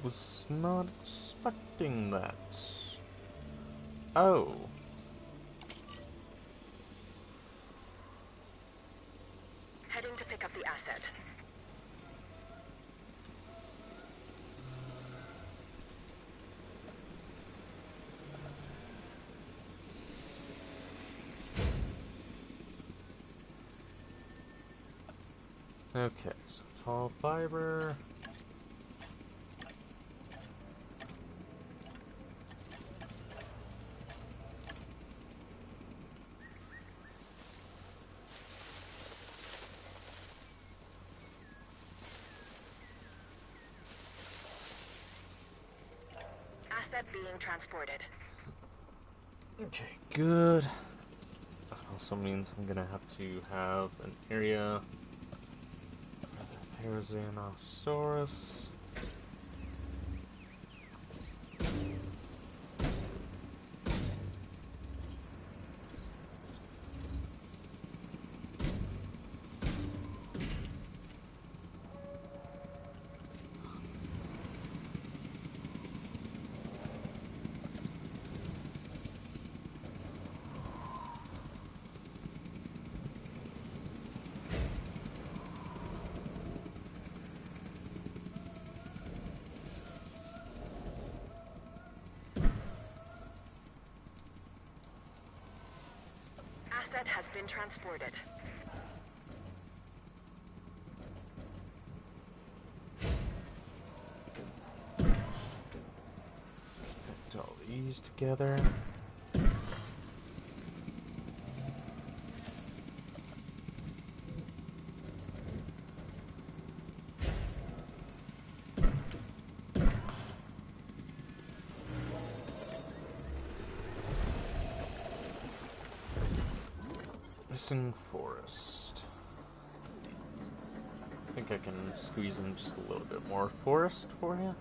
was not expecting that. Oh. Heading to pick up the asset. Okay, so tall fiber. Asset being transported. Okay, good. That also means I'm gonna have to have an area for the Therizinosaurus. Asset has been transported. Put all these together. Missing forest. I think I can squeeze in just a little bit more forest for you.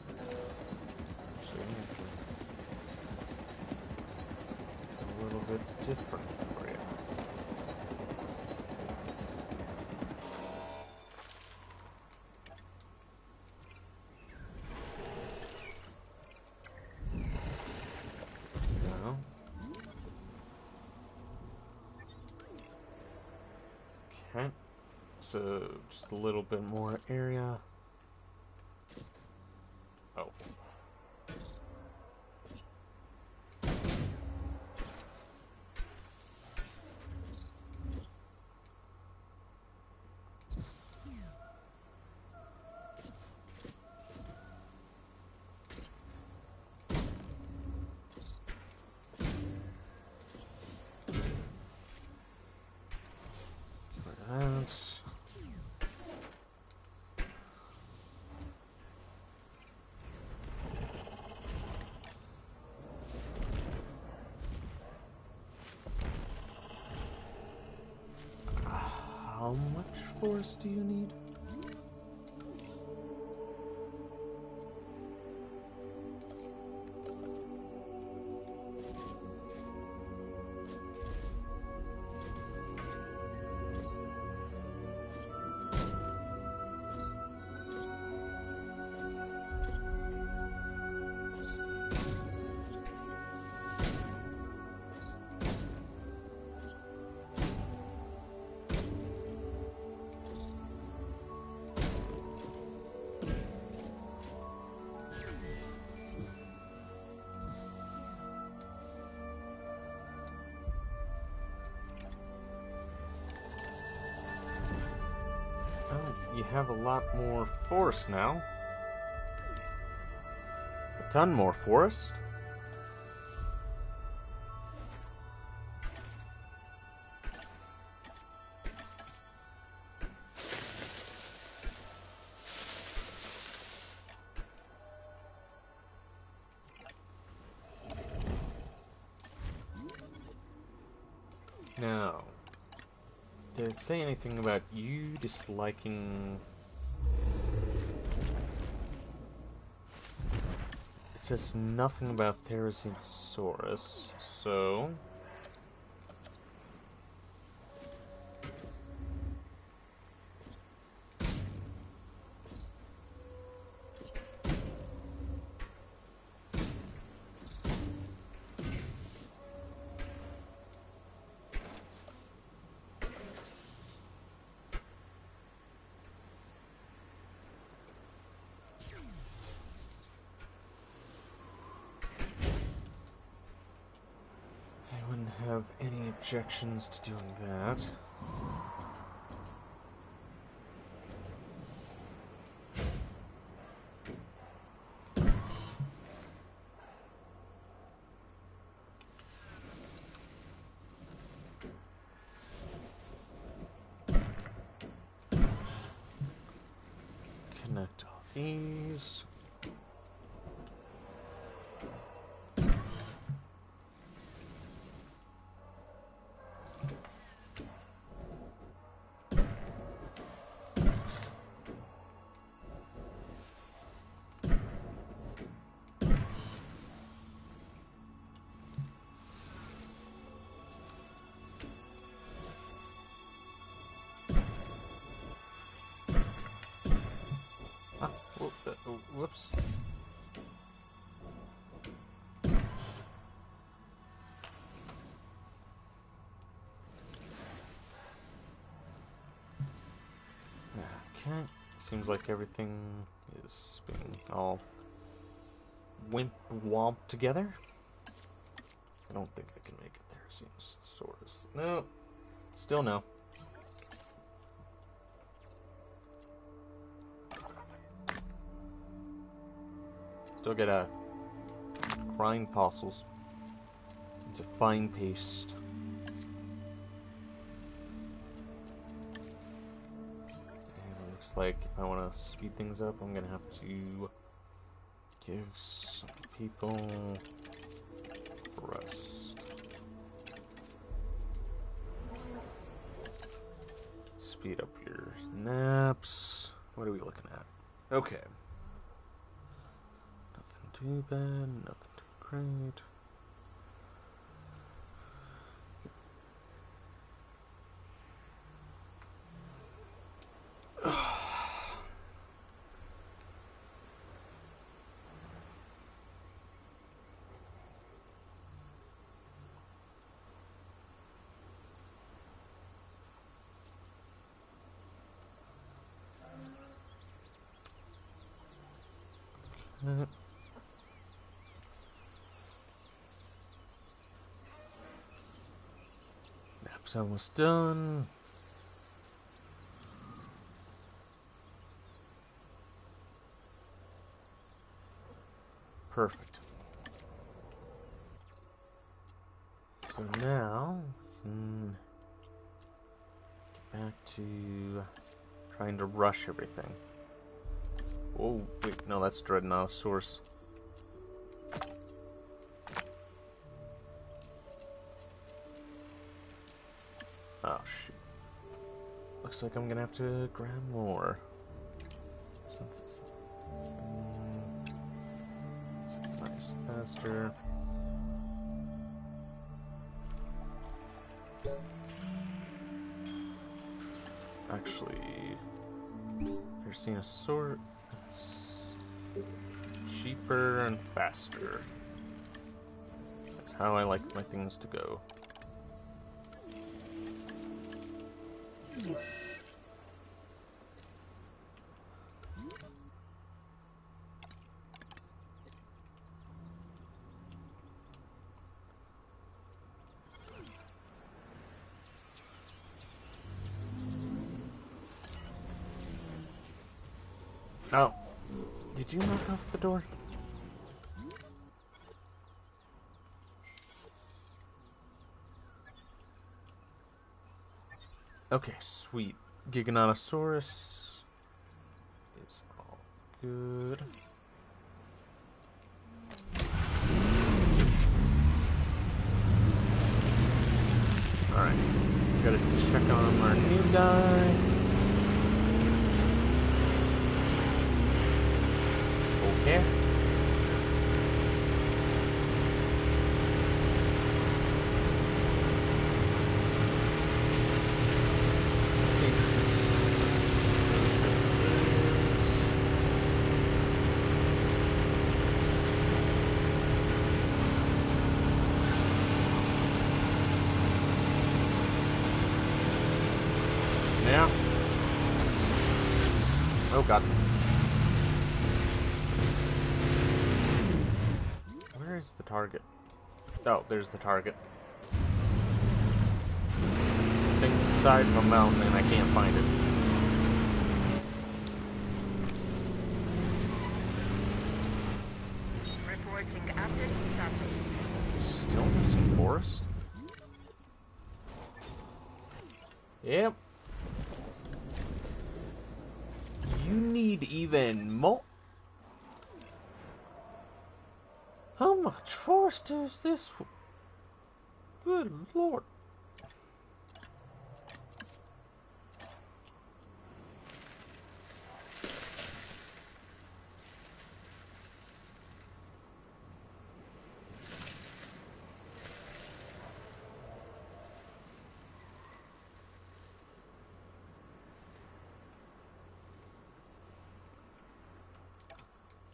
Actually, I can a little bit different for you. Okay. So, just a little bit more area. Oh. That. How much force do you need? Oh, you have a lot more force now. A ton more force. Now, did it say anything about you disliking... It says nothing about Therizinosaurus, so... I wouldn't have any objections to doing that. Connect all these. Whoops. Okay. Seems like everything is being all womp together. I don't think I can make it there. Seems Therizinosaurus. No. Still no. Still gotta grind fossils into fine paste. And it looks like if I want to speed things up, I'm gonna have to give some people rest. Speed up your naps. What are we looking at? Okay. Too bad, nothing too great. Map's almost done. Perfect. So now, get back to trying to rush everything. Oh, wait, no, that's Dreadnoughtosaurus. Oh, shoot. Looks like I'm gonna have to grab more. Nice, faster. Actually, Dinosauros cheaper and faster. That's how I like my things to go. Oh, did you knock off the door? Okay, sweet. Giganotosaurus is all good. Alright, gotta check on our new guy. Okay. Now. Oh god. Where is the target? Oh, there's the target. Thing's the size of a mountain and I can't find it. Reporting update status. Still missing forest? Yep. You need even more. How much forest is this? Good lord.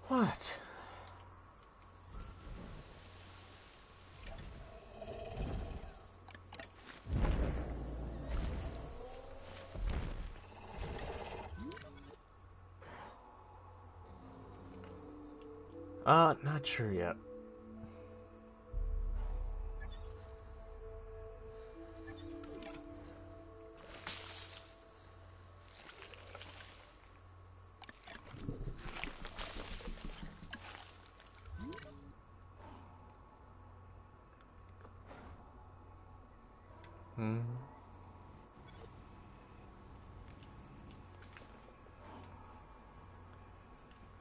What? Not sure yet.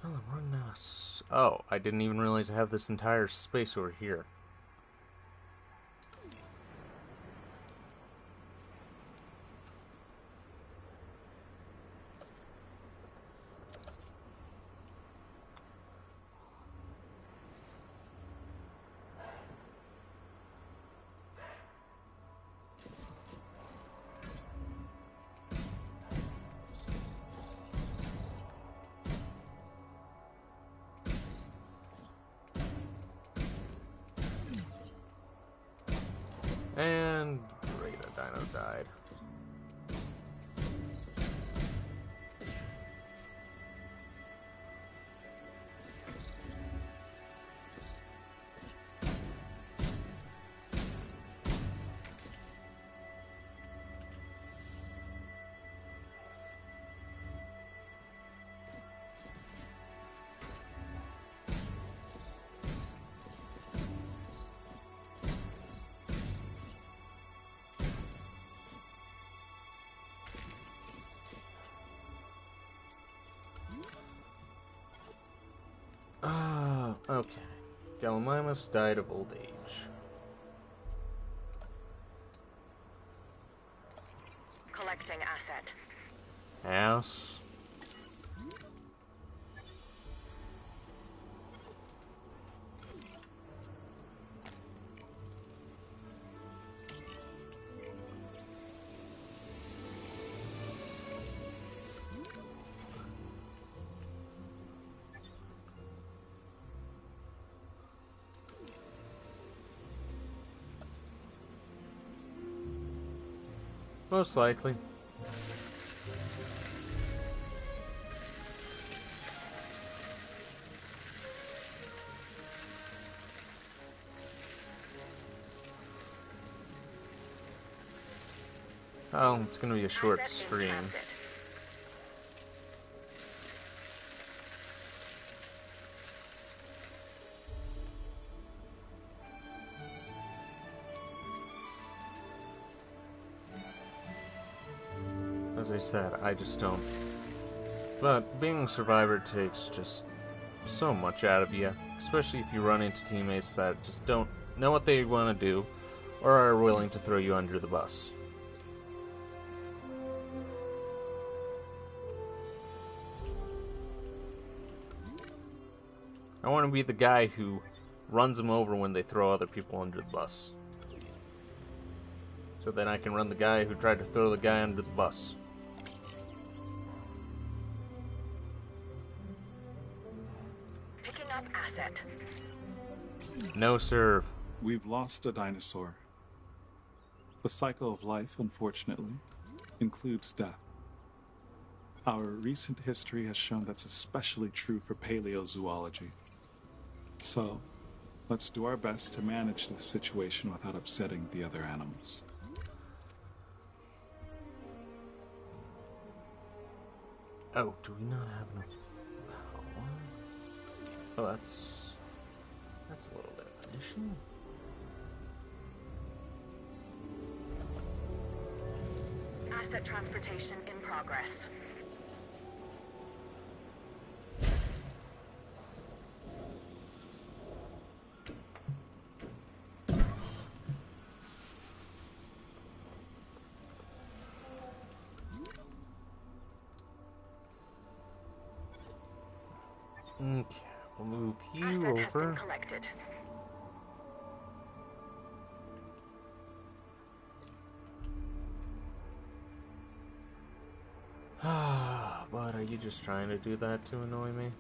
Oh, I'm running out of oh, I didn't even realize I have this entire space over here. And great, a dino died. Okay. Gallimimus died of old age. Collecting asset. House. Most likely. Oh, it's gonna be a short Asset in stream. transit. As I said, I just don't. But being a survivor takes just so much out of you, especially if you run into teammates that just don't know what they want to do or are willing to throw you under the bus. I want to be the guy who runs them over when they throw other people under the bus. So then I can run the guy who tried to throw the guy under the bus. Picking up asset. No serve. We've lost a dinosaur. The cycle of life, unfortunately, includes death. Our recent history has shown that's especially true for paleozoology. So, let's do our best to manage this situation without upsetting the other animals. Oh, do we not have enough power? Oh, that's a little bit of an issue. Asset transportation in progress. Okay, we'll move you Asset has been over. collected. But are you just trying to do that to annoy me?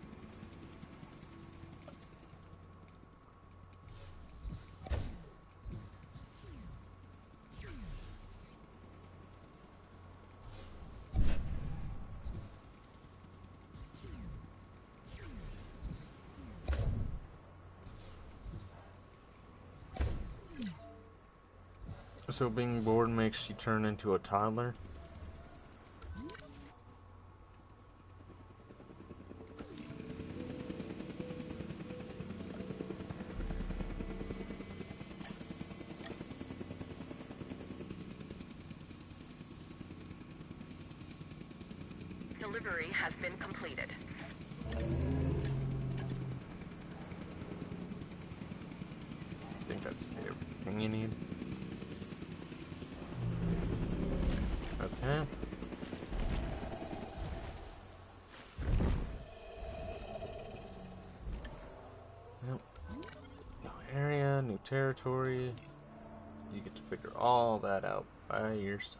So being bored makes you turn into a toddler? Delivery has been completed. I think that's everything you need. Okay. Yep. New area, new territory. You get to figure all that out by yourself.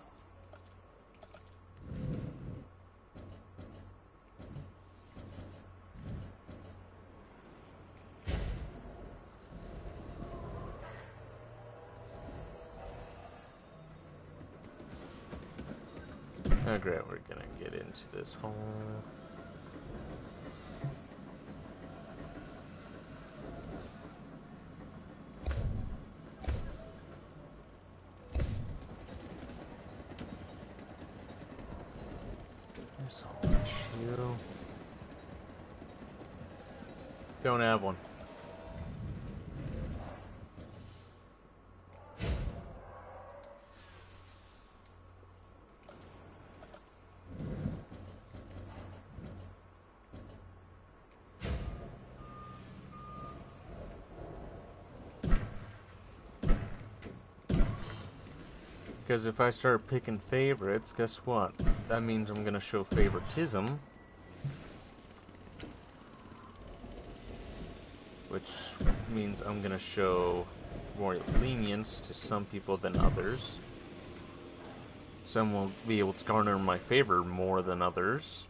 Oh great, we're gonna get into this whole... This whole issue... Don't have one. Because if I start picking favorites, guess what? That means I'm gonna show favoritism. Which means I'm gonna show more lenience to some people than others. Some will be able to garner my favor more than others.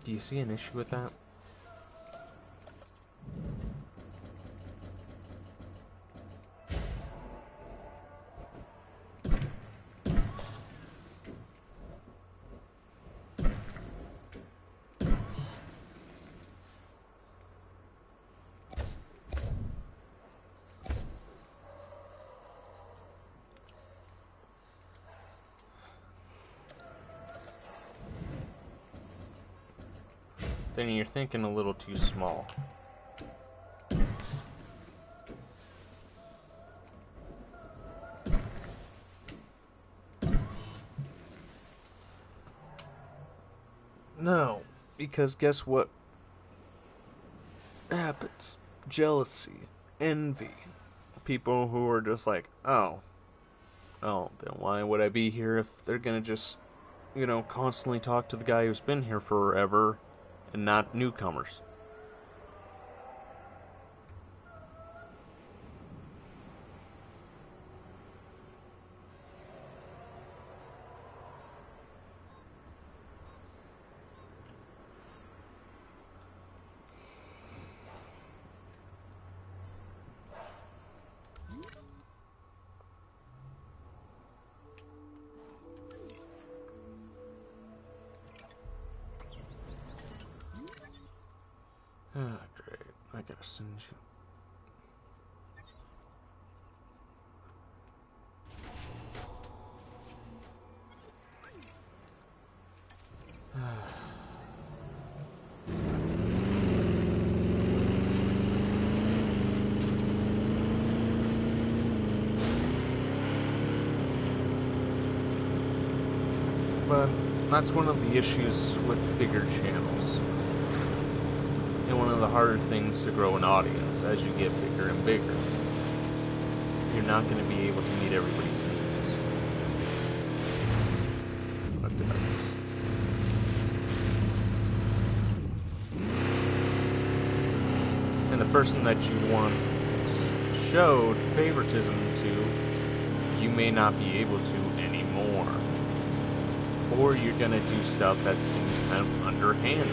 Do you see an issue with that? Then you're thinking a little too small. No, because guess what happens? Jealousy, envy. People who are just like, oh, then why would I be here if they're gonna just, constantly talk to the guy who's been here forever and not newcomers? Ah, great. I gotta send you. But that's one of the issues with bigger channels. And one of the harder things to grow an audience as you get bigger and bigger. You're not going to be able to meet everybody's needs. What did I miss? And the person that you once showed favoritism to, you may not be able to anymore. Or you're gonna do stuff that seems kind of underhanded.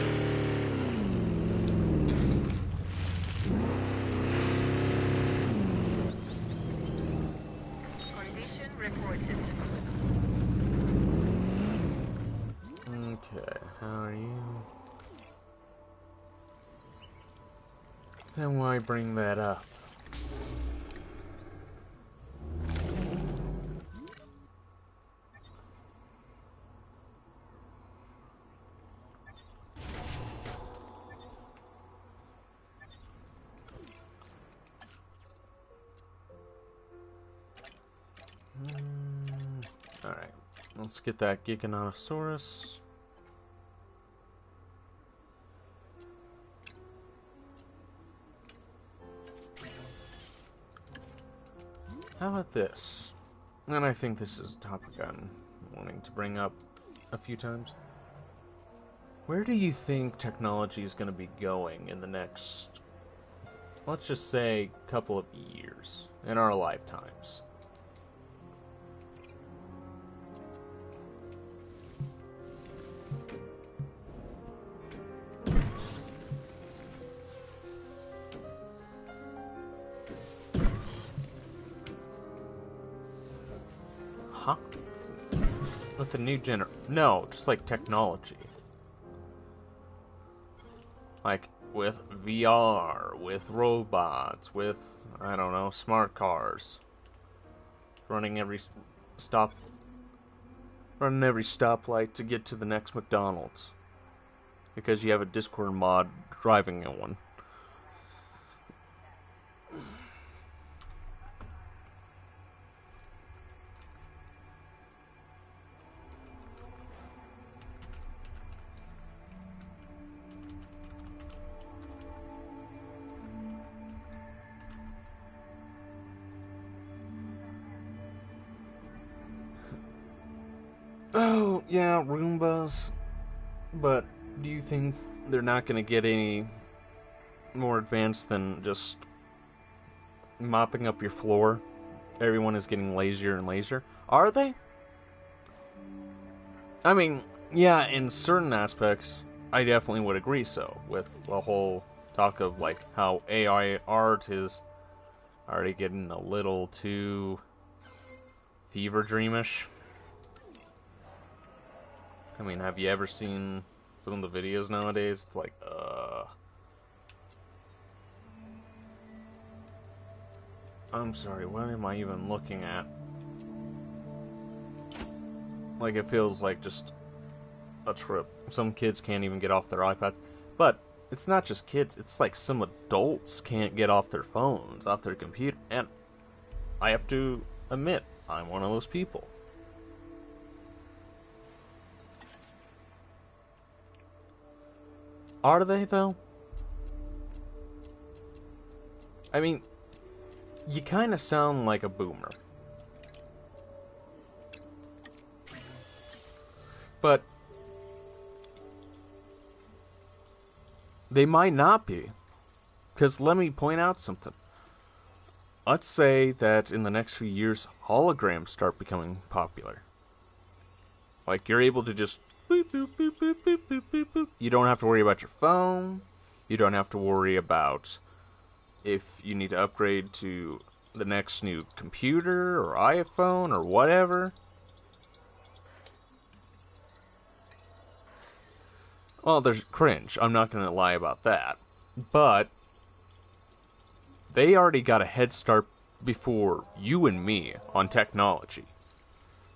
Condition reported. Okay, how are you? Then why bring that up? Alright, let's get that Giganotosaurus. How about this? And I think this is a topic I'm wanting to bring up a few times. Where do you think technology is going to be going in the next, let's just say, couple of years in our lifetimes? Huh? With the new no, just like technology. Like with VR, with robots, with, I don't know, smart cars. Running every stoplight to get to the next McDonald's. Because you have a Discord mod driving in one. Oh, yeah, Roombas. But do you think they're not going to get any more advanced than just mopping up your floor? Everyone is getting lazier and lazier. Are they? I mean, yeah, in certain aspects, I definitely would agree so. With the whole talk of, like, how AI art is already getting a little too fever dreamish. I mean, have you ever seen some of the videos nowadays? It's like, I'm sorry, what am I even looking at? Like, it feels like just a trip. Some kids can't even get off their iPads. But it's not just kids, it's like some adults can't get off their phones, off their computer. And I have to admit, I'm one of those people. Are they, though? I mean, you kind of sound like a boomer. But they might not be. Because let me point out something. Let's say that in the next few years, holograms start becoming popular. Like, you're able to just boop, boop, boop, boop, boop, boop, boop, boop. You don't have to worry about your phone. You don't have to worry about if you need to upgrade to the next new computer or iPhone or whatever. Well, there's cringe. I'm not going to lie about that. But they already got a head start before you and me on technology.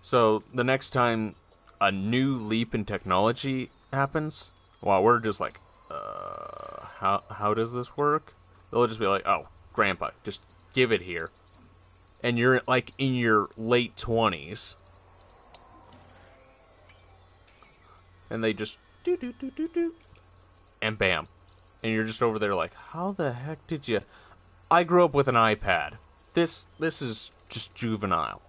So the next time a new leap in technology happens, well, we're just like, how does this work? They'll just be like, oh, Grandpa, just give it here. And you're like in your late 20s. And they just do. And bam. And you're just over there like, how the heck did you... I grew up with an iPad. This is just juvenile.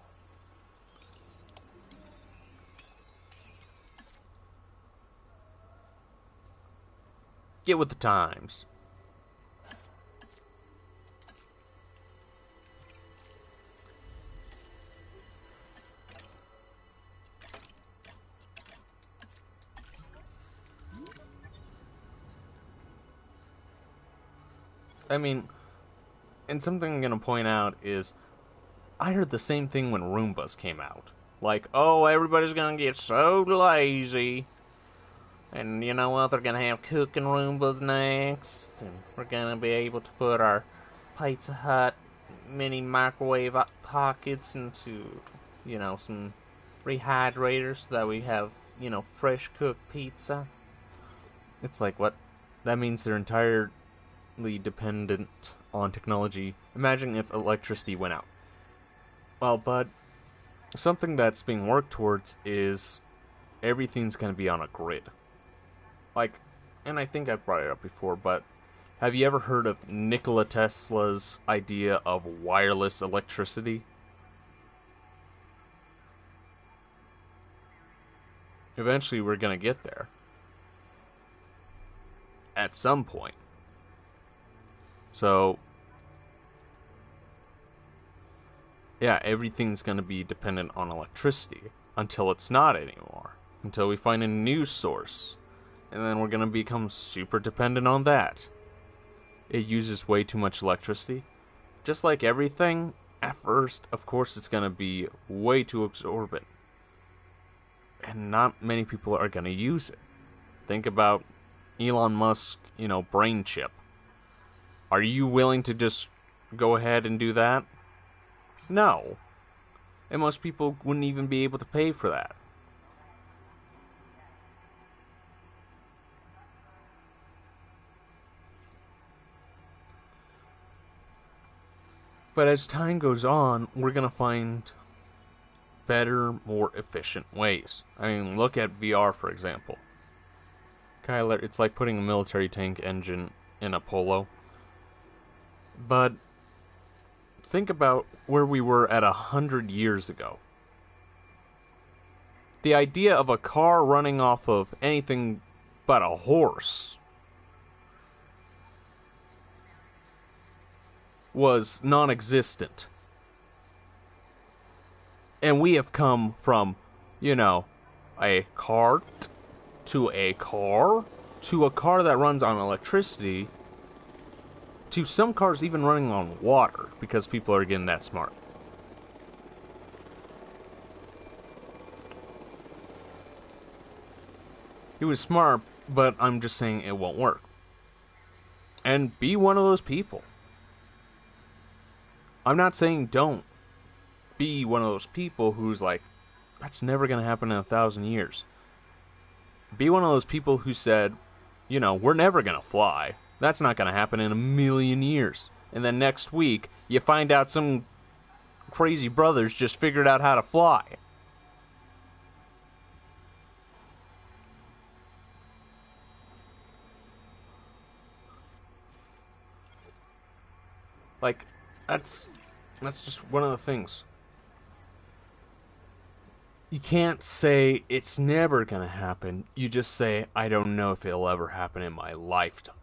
Get with the times. I mean, and something I'm gonna point out is, I heard the same thing when Roombas came out. Like, oh, everybody's gonna get so lazy. And you know what, they're gonna have cooking Roombas next. And we're gonna be able to put our Pizza Hut mini microwave pockets into, you know, some rehydrators so that we have, you know, fresh cooked pizza. It's like, what? That means they're entirely dependent on technology. Imagine if electricity went out. Well, but something that's being worked towards is everything's going to be on a grid. Like, and I think I've brought it up before, but have you ever heard of Nikola Tesla's idea of wireless electricity? Eventually we're going to get there. At some point. So, yeah, everything's going to be dependent on electricity until it's not anymore. Until we find a new source. And then we're going to become super dependent on that. It uses way too much electricity. Just like everything, at first, of course, it's going to be way too exorbitant. And not many people are going to use it. Think about Elon Musk, you know, brain chip. Are you willing to just go ahead and do that? No. And most people wouldn't even be able to pay for that. But as time goes on, we're going to find better, more efficient ways. I mean, look at VR, for example. Kyler, it's like putting a military tank engine in a Polo. But think about where we were at 100 years ago. the idea of a car running off of anything but a horse was non-existent. And we have come from, you know, a cart to a car to a car that runs on electricity to some cars even running on water because people are getting that smart. He was smart, but I'm just saying it won't work. And be one of those people. I'm not saying don't be one of those people who's like, that's never going to happen in 1,000 years. Be one of those people who said, you know, we're never going to fly. That's not going to happen in 1,000,000 years. And then next week, you find out some crazy brothers just figured out how to fly. Like, that's just one of the things. You can't say it's never gonna happen. You just say, I don't know if it'll ever happen in my lifetime.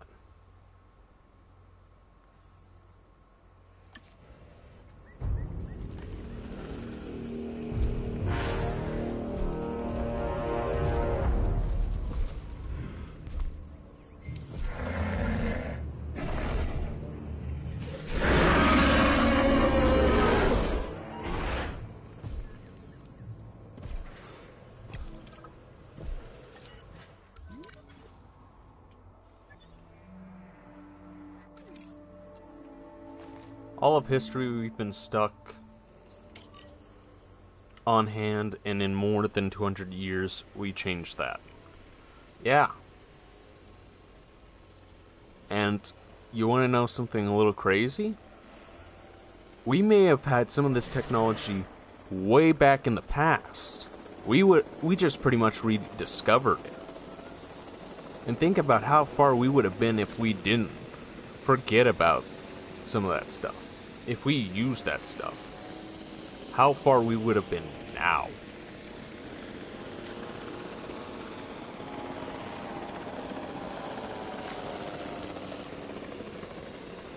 All of history, we've been stuck on hand, and in more than 200 years, we changed that. Yeah. And you want to know something a little crazy? We may have had some of this technology way back in the past. We just pretty much rediscovered it. And think about how far we would have been if we didn't forget about some of that stuff. If we used that stuff, how far we would have been now.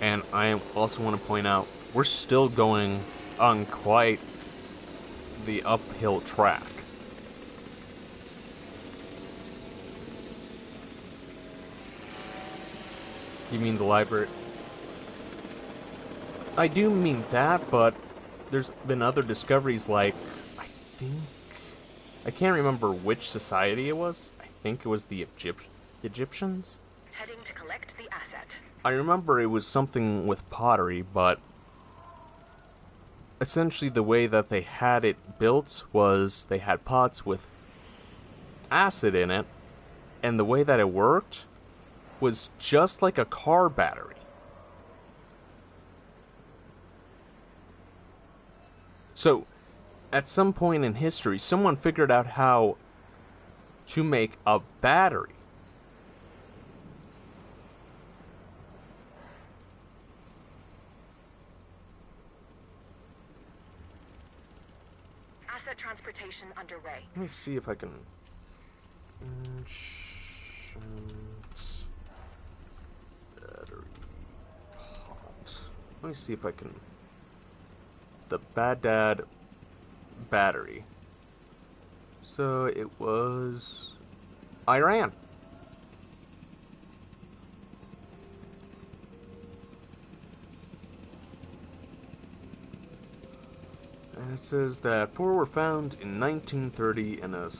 And I also want to point out, we're still going on quite the uphill track. You mean the library? I do mean that, but there's been other discoveries like, I can't remember which society it was. I think it was the Egyptians? Heading to collect the asset. I remember it was something with pottery, but essentially the way that they had it built was they had pots with acid in it, and the way that it worked was just like a car battery. So, at some point in history, someone figured out how to make a battery. Asset transportation underway. Let me see if I can... Battery pot. Let me see if I can... The Baghdad battery. So it was Iran. And it says that 4 were found in 1930 in a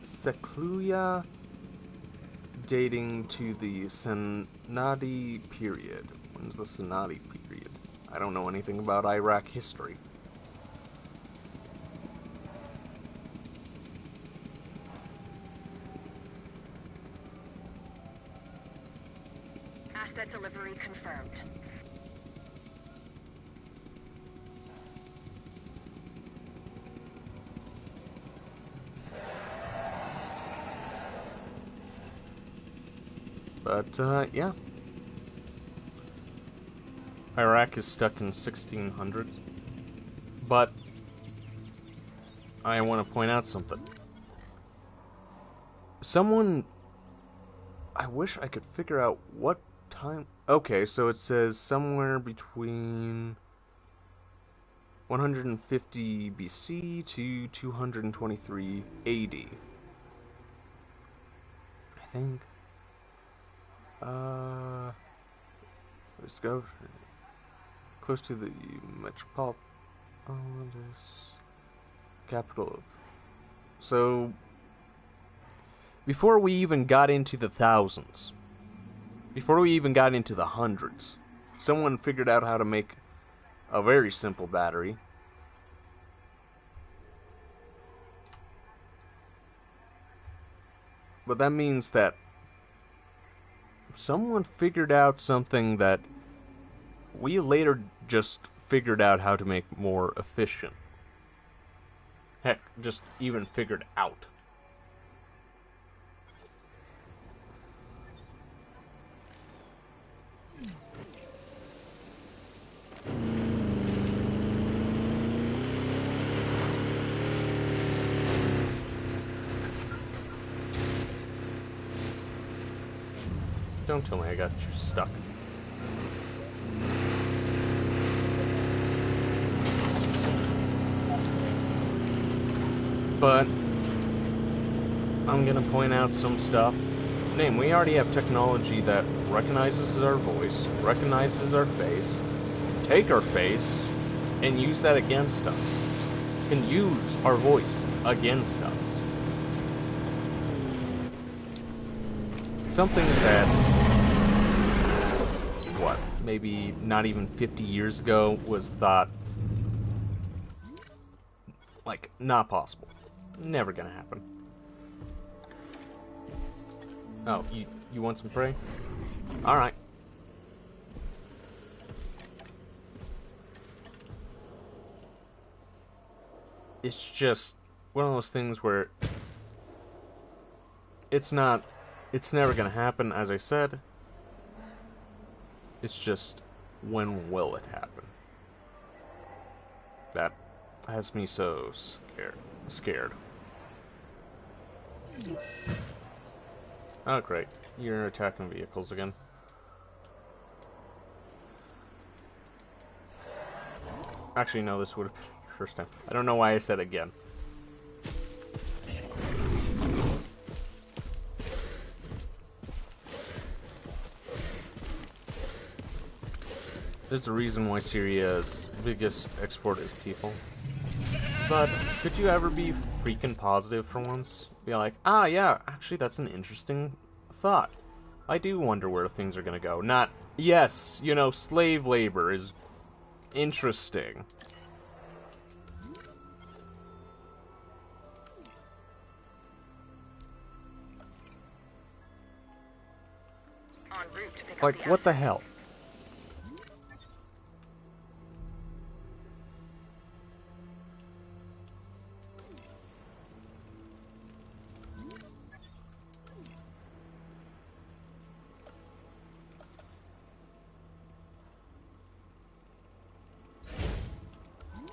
secluia dating to the Senadi period. When's the Senadi period? I don't know anything about Iraq history. Asset delivery confirmed. But, yeah. Iraq is stuck in 1600s. But I want to point out something. Someone... I wish I could figure out what time... Okay, so it says somewhere between 150 BC to 223 AD. I think... Discovered... Close to the metropolitan... capital of... So... Before we even got into the thousands, before we even got into the hundreds, someone figured out how to make a very simple battery. But that means that someone figured out something that we later just figured out how to make more efficient. Heck, just even figured out. Don't tell me I got you stuck. But I'm gonna point out some stuff. Name, we already have technology that recognizes our voice, recognizes our face, take our face, and use that against us. Can use our voice against us. Something that, what, maybe not even 50 years ago was thought, like, not possible. Never gonna happen. Oh, you want some prey? Alright. It's just one of those things where it's never gonna happen, as I said. It's just, when will it happen? That has me so scared. Oh, great. You're attacking vehicles again. Actually, no, this would have been the first time. I don't know why I said again. There's a reason why Syria's biggest export is people. But could you ever be freaking positive for once? Be like, ah, yeah, actually that's an interesting thought. I do wonder where things are gonna go. Not, yes, you know, slave labor is interesting. En route to pick up Like, the what the asset. hell?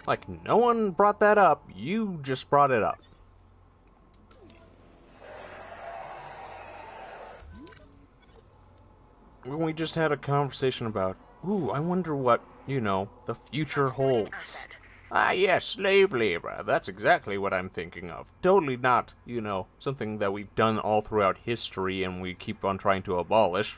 Like, no one brought that up. You just brought it up. We just had a conversation about, ooh, I wonder what, you know, the future Transporting holds. asset. Ah, yes, slave labor. That's exactly what I'm thinking of. Totally not, you know, something that we've done all throughout history and we keep on trying to abolish.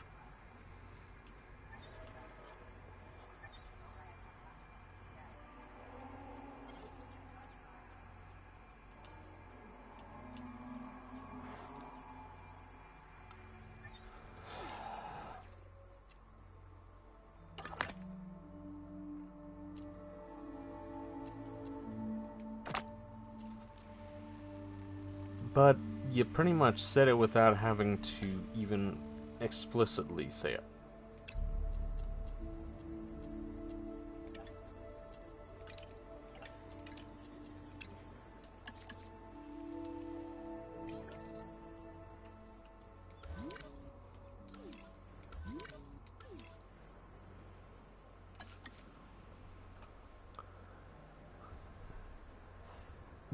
But you pretty much said it without having to even explicitly say it.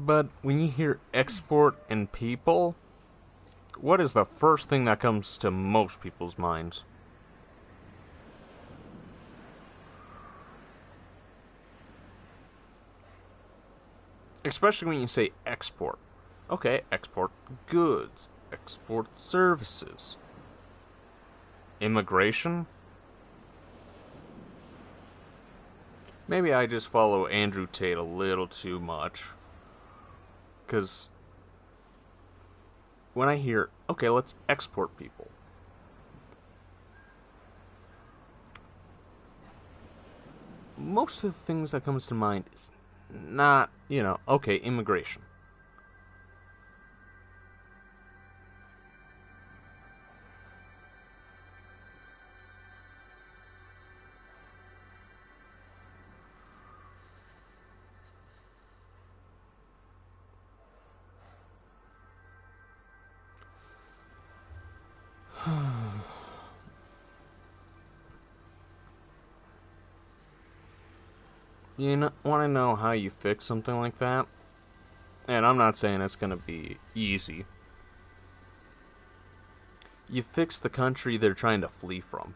But when you hear export and people, what is the first thing that comes to most people's minds? Especially when you say export. Okay, export goods, export services. Immigration? Maybe I just follow Andrew Tate a little too much. Because when I hear, okay, let's export people. Most of the things that comes to mind is not, okay, immigration. You want to know how you fix something like that? And I'm not saying it's going to be easy. You fix the country they're trying to flee from.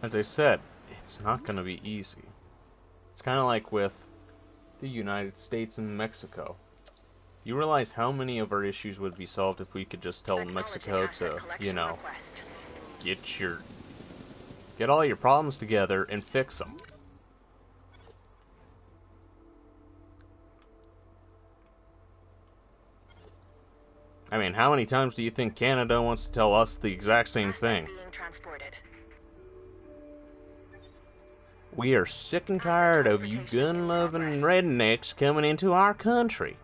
As I said, it's not going to be easy. It's kind of like with the United States and Mexico. You realize how many of our issues would be solved if we could just tell Mexico to, get all your problems together and fix them. I mean, how many times do you think Canada wants to tell us the exact same thing? We are sick and tired of you gun-loving rednecks coming into our country.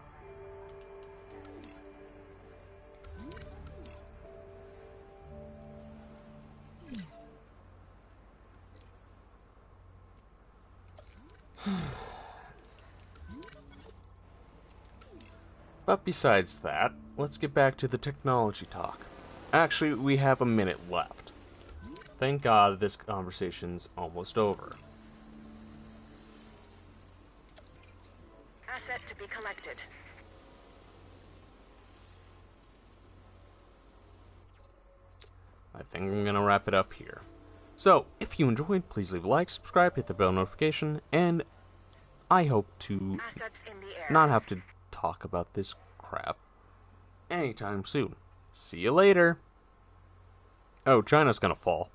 But besides that, let's get back to the technology talk. Actually, we have a minute left. Thank God this conversation's almost over. Asset to be collected. I think I'm gonna wrap it up here. So, if you enjoyed, please leave a like, subscribe, hit the bell notification, and I hope to not have to talk about this crap anytime soon. See you later. Oh, China's gonna fall.